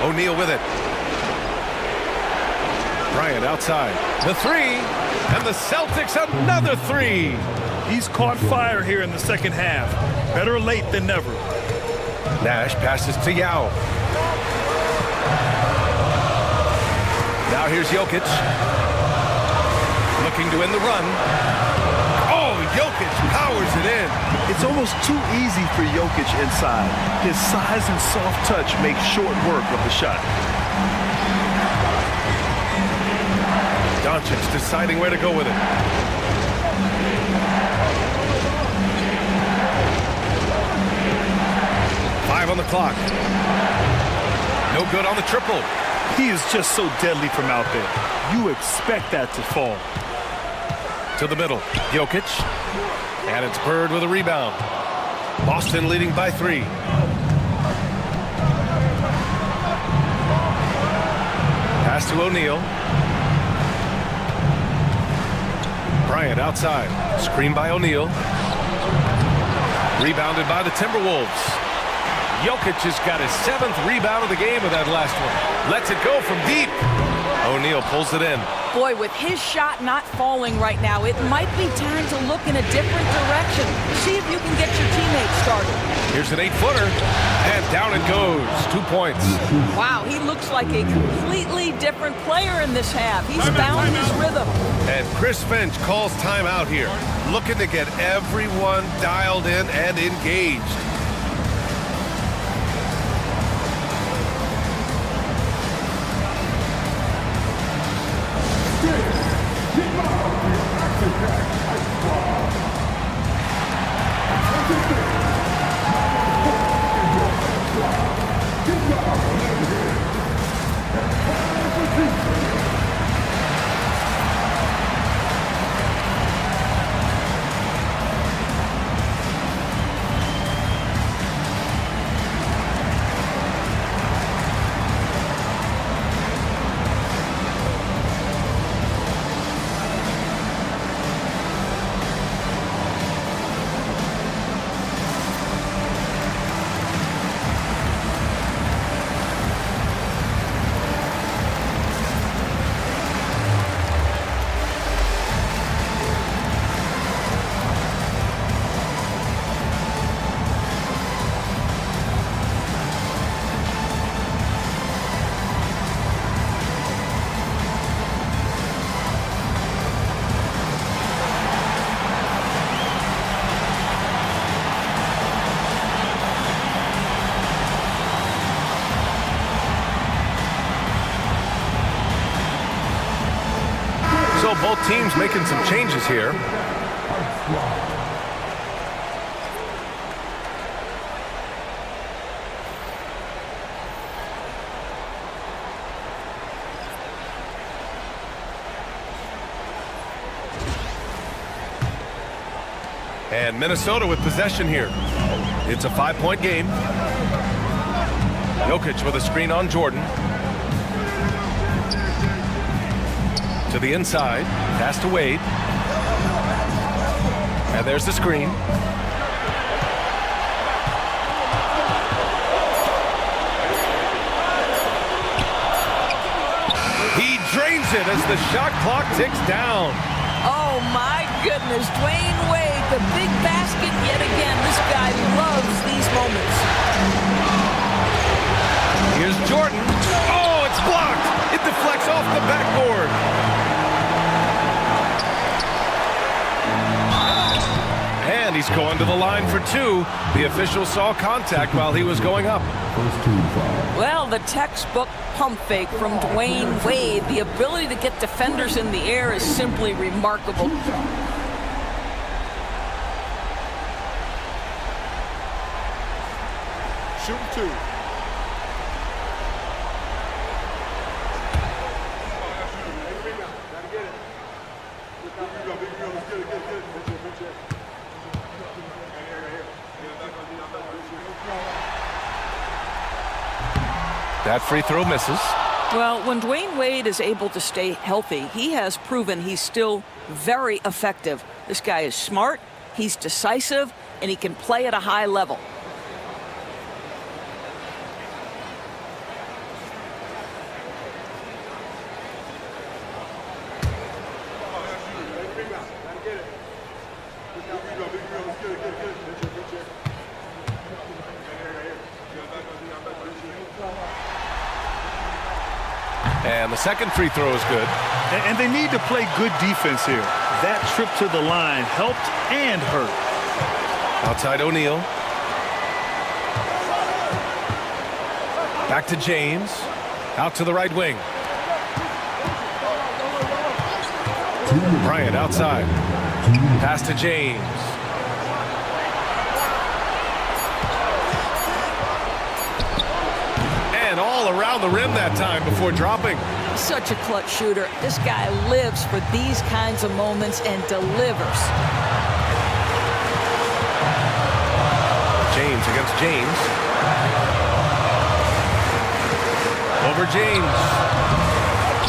O'Neal with it. Bryant outside. The three. And the Celtics another three. He's caught fire here in the second half. Better late than never. Nash passes to Yao. Now here's Jokic. Looking to end the run. Oh, Jokic powers it in. It's almost too easy for Jokic inside. His size and soft touch make short work of the shot. Doncic deciding where to go with it. Five on the clock. No good on the triple. He is just so deadly from out there. You expect that to fall. To the middle. Jokic. And it's Bird with a rebound. Boston leading by 3. Pass to O'Neal. Bryant outside. Screen by O'Neal. Rebounded by the Timberwolves. Jokic has got his 7th rebound of the game with that last one. Lets it go from deep. O'Neal pulls it in. Boy, with his shot not falling right now, it might be time to look in a different direction. See if you can get your teammates started. Here's an 8-footer. And down it goes. 2 points. Wow, he looks like a completely different player in this half. He's found his rhythm. And Chris Finch calls timeout here. Looking to get everyone dialed in and engaged. So both teams making some changes here. And Minnesota with possession here. It's a 5-point game. Jokic with a screen on Jordan. To To the inside. Pass to Wade. And there's the screen. He drains it as the shot clock ticks down. Oh, my goodness. Dwayne Wade, the big basket yet again. This guy loves these moments. Here's Jordan. Oh, it's blocked. It deflects off the backboard. And he's going to the line for two. The official saw contact while he was going up. Well, the textbook pump fake from Dwayne Wade. The ability to get defenders in the air is simply remarkable. Shooting two. That free throw misses. Well, when Dwayne Wade is able to stay healthy, he has proven he's still very effective. This guy is smart, he's decisive, and he can play at a high level. And the second free throw is good. And they need to play good defense here. That trip to the line helped and hurt. Outside O'Neal. Back to James. Out to the right wing. Bryant outside. Pass to James. And all around the rim that time before dropping. Such a clutch shooter. This guy lives for these kinds of moments and delivers. James against James. Over James.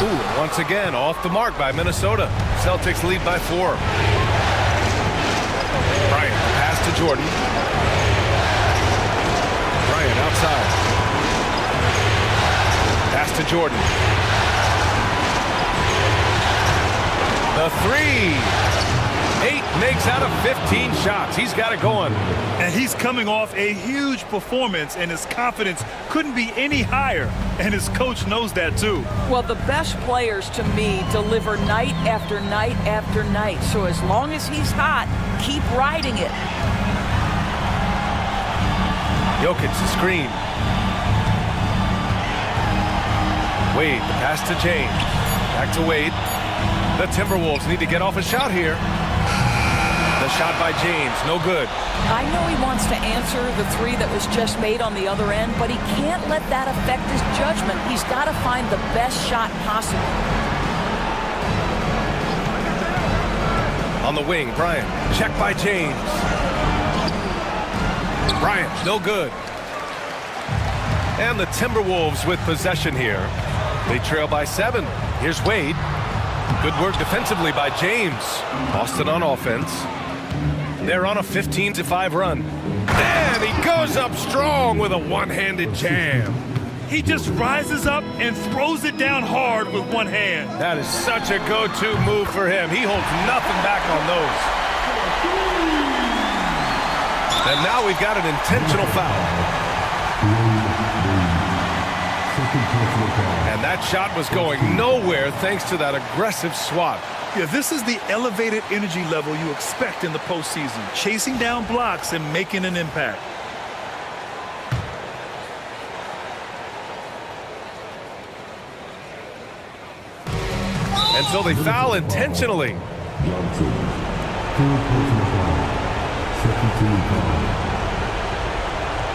Ooh, once again, off the mark by Minnesota. Celtics lead by 4. Bryant, pass to Jordan. Bryant outside. Pass to Jordan. The three. 8 makes out of 15 shots. He's got it going. And he's coming off a huge performance, and his confidence couldn't be any higher. And his coach knows that, too. Well, the best players, to me, deliver night after night after night. So as long as he's hot, keep riding it. Jokic, the screen. Wade, the pass to James. Back to Wade. The Timberwolves need to get off a shot here. The shot by James, no good. I know he wants to answer the three that was just made on the other end, but he can't let that affect his judgment. He's got to find the best shot possible. On the wing, Bryant. Check by James. Bryant, no good. And the Timberwolves with possession here. They trail by 7. Here's Wade. Good work defensively by James. Boston on offense. They're on a 15-5 run. And he goes up strong with a one-handed jam. He just rises up and throws it down hard with one hand. That is such a go-to move for him. He holds nothing back on those. And now we've got an intentional foul. And that shot was going nowhere thanks to that aggressive swat. Yeah, this is the elevated energy level you expect in the postseason. Chasing down blocks and making an impact. And so they foul intentionally. Second team foul.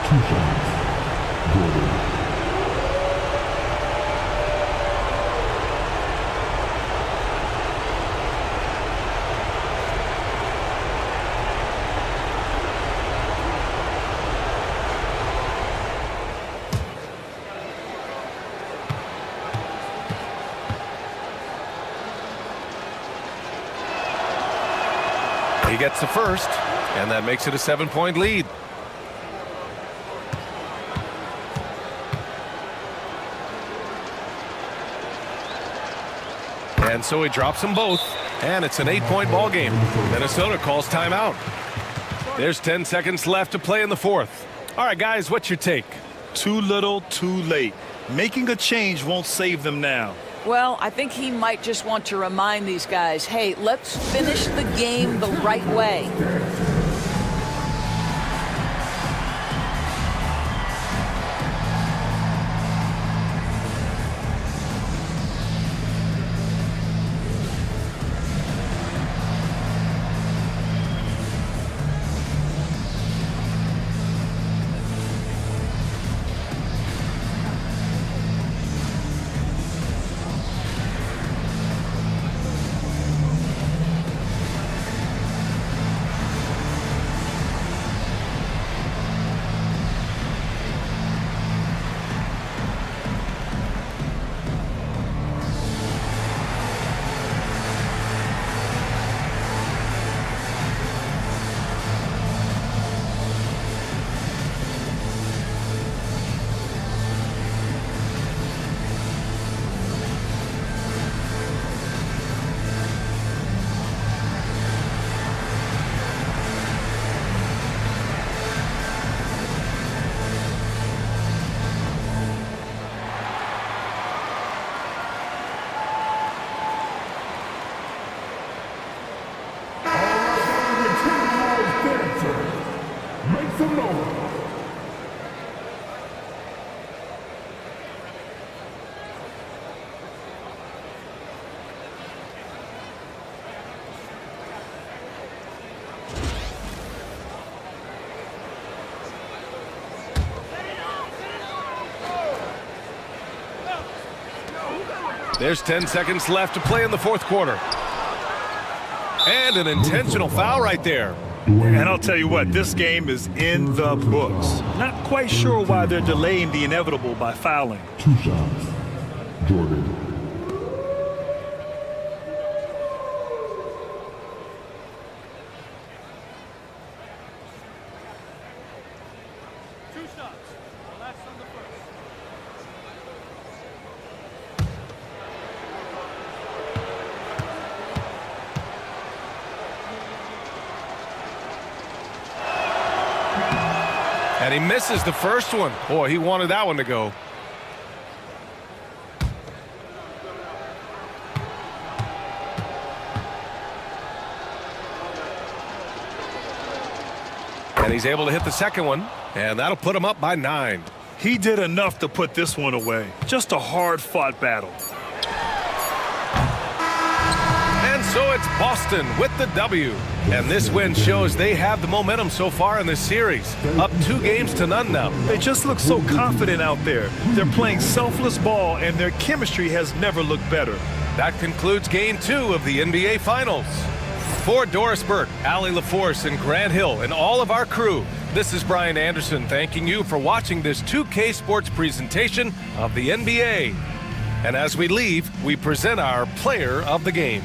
2 shots. Jordan. He gets the first, and that makes it a 7-point lead. And so he drops them both, and it's an 8-point ball game. Minnesota calls timeout. There's 10 seconds left to play in the fourth. All right, guys, what's your take? Too little, too late. Making a change won't save them now. Well, I think he might just want to remind these guys, hey, let's finish the game the right way. There's 10 seconds left to play in the fourth quarter. And an intentional foul right there. And I'll tell you what, this game is in the books. Not quite sure why they're delaying the inevitable by fouling. 2 shots. Jordan. And he misses the first one. Boy, he wanted that one to go. And he's able to hit the second one, and that'll put him up by 9. He did enough to put this one away. Just a hard-fought battle. And so it's Boston with the W. And this win shows they have the momentum so far in this series. Up 2-0 now. They just look so confident out there. They're playing selfless ball, and their chemistry has never looked better. That concludes Game 2 of the NBA Finals. For Doris Burke, Allie LaForce, and Grant Hill, and all of our crew, this is Brian Anderson thanking you for watching this 2K Sports presentation of the NBA. And as we leave, we present our player of the game.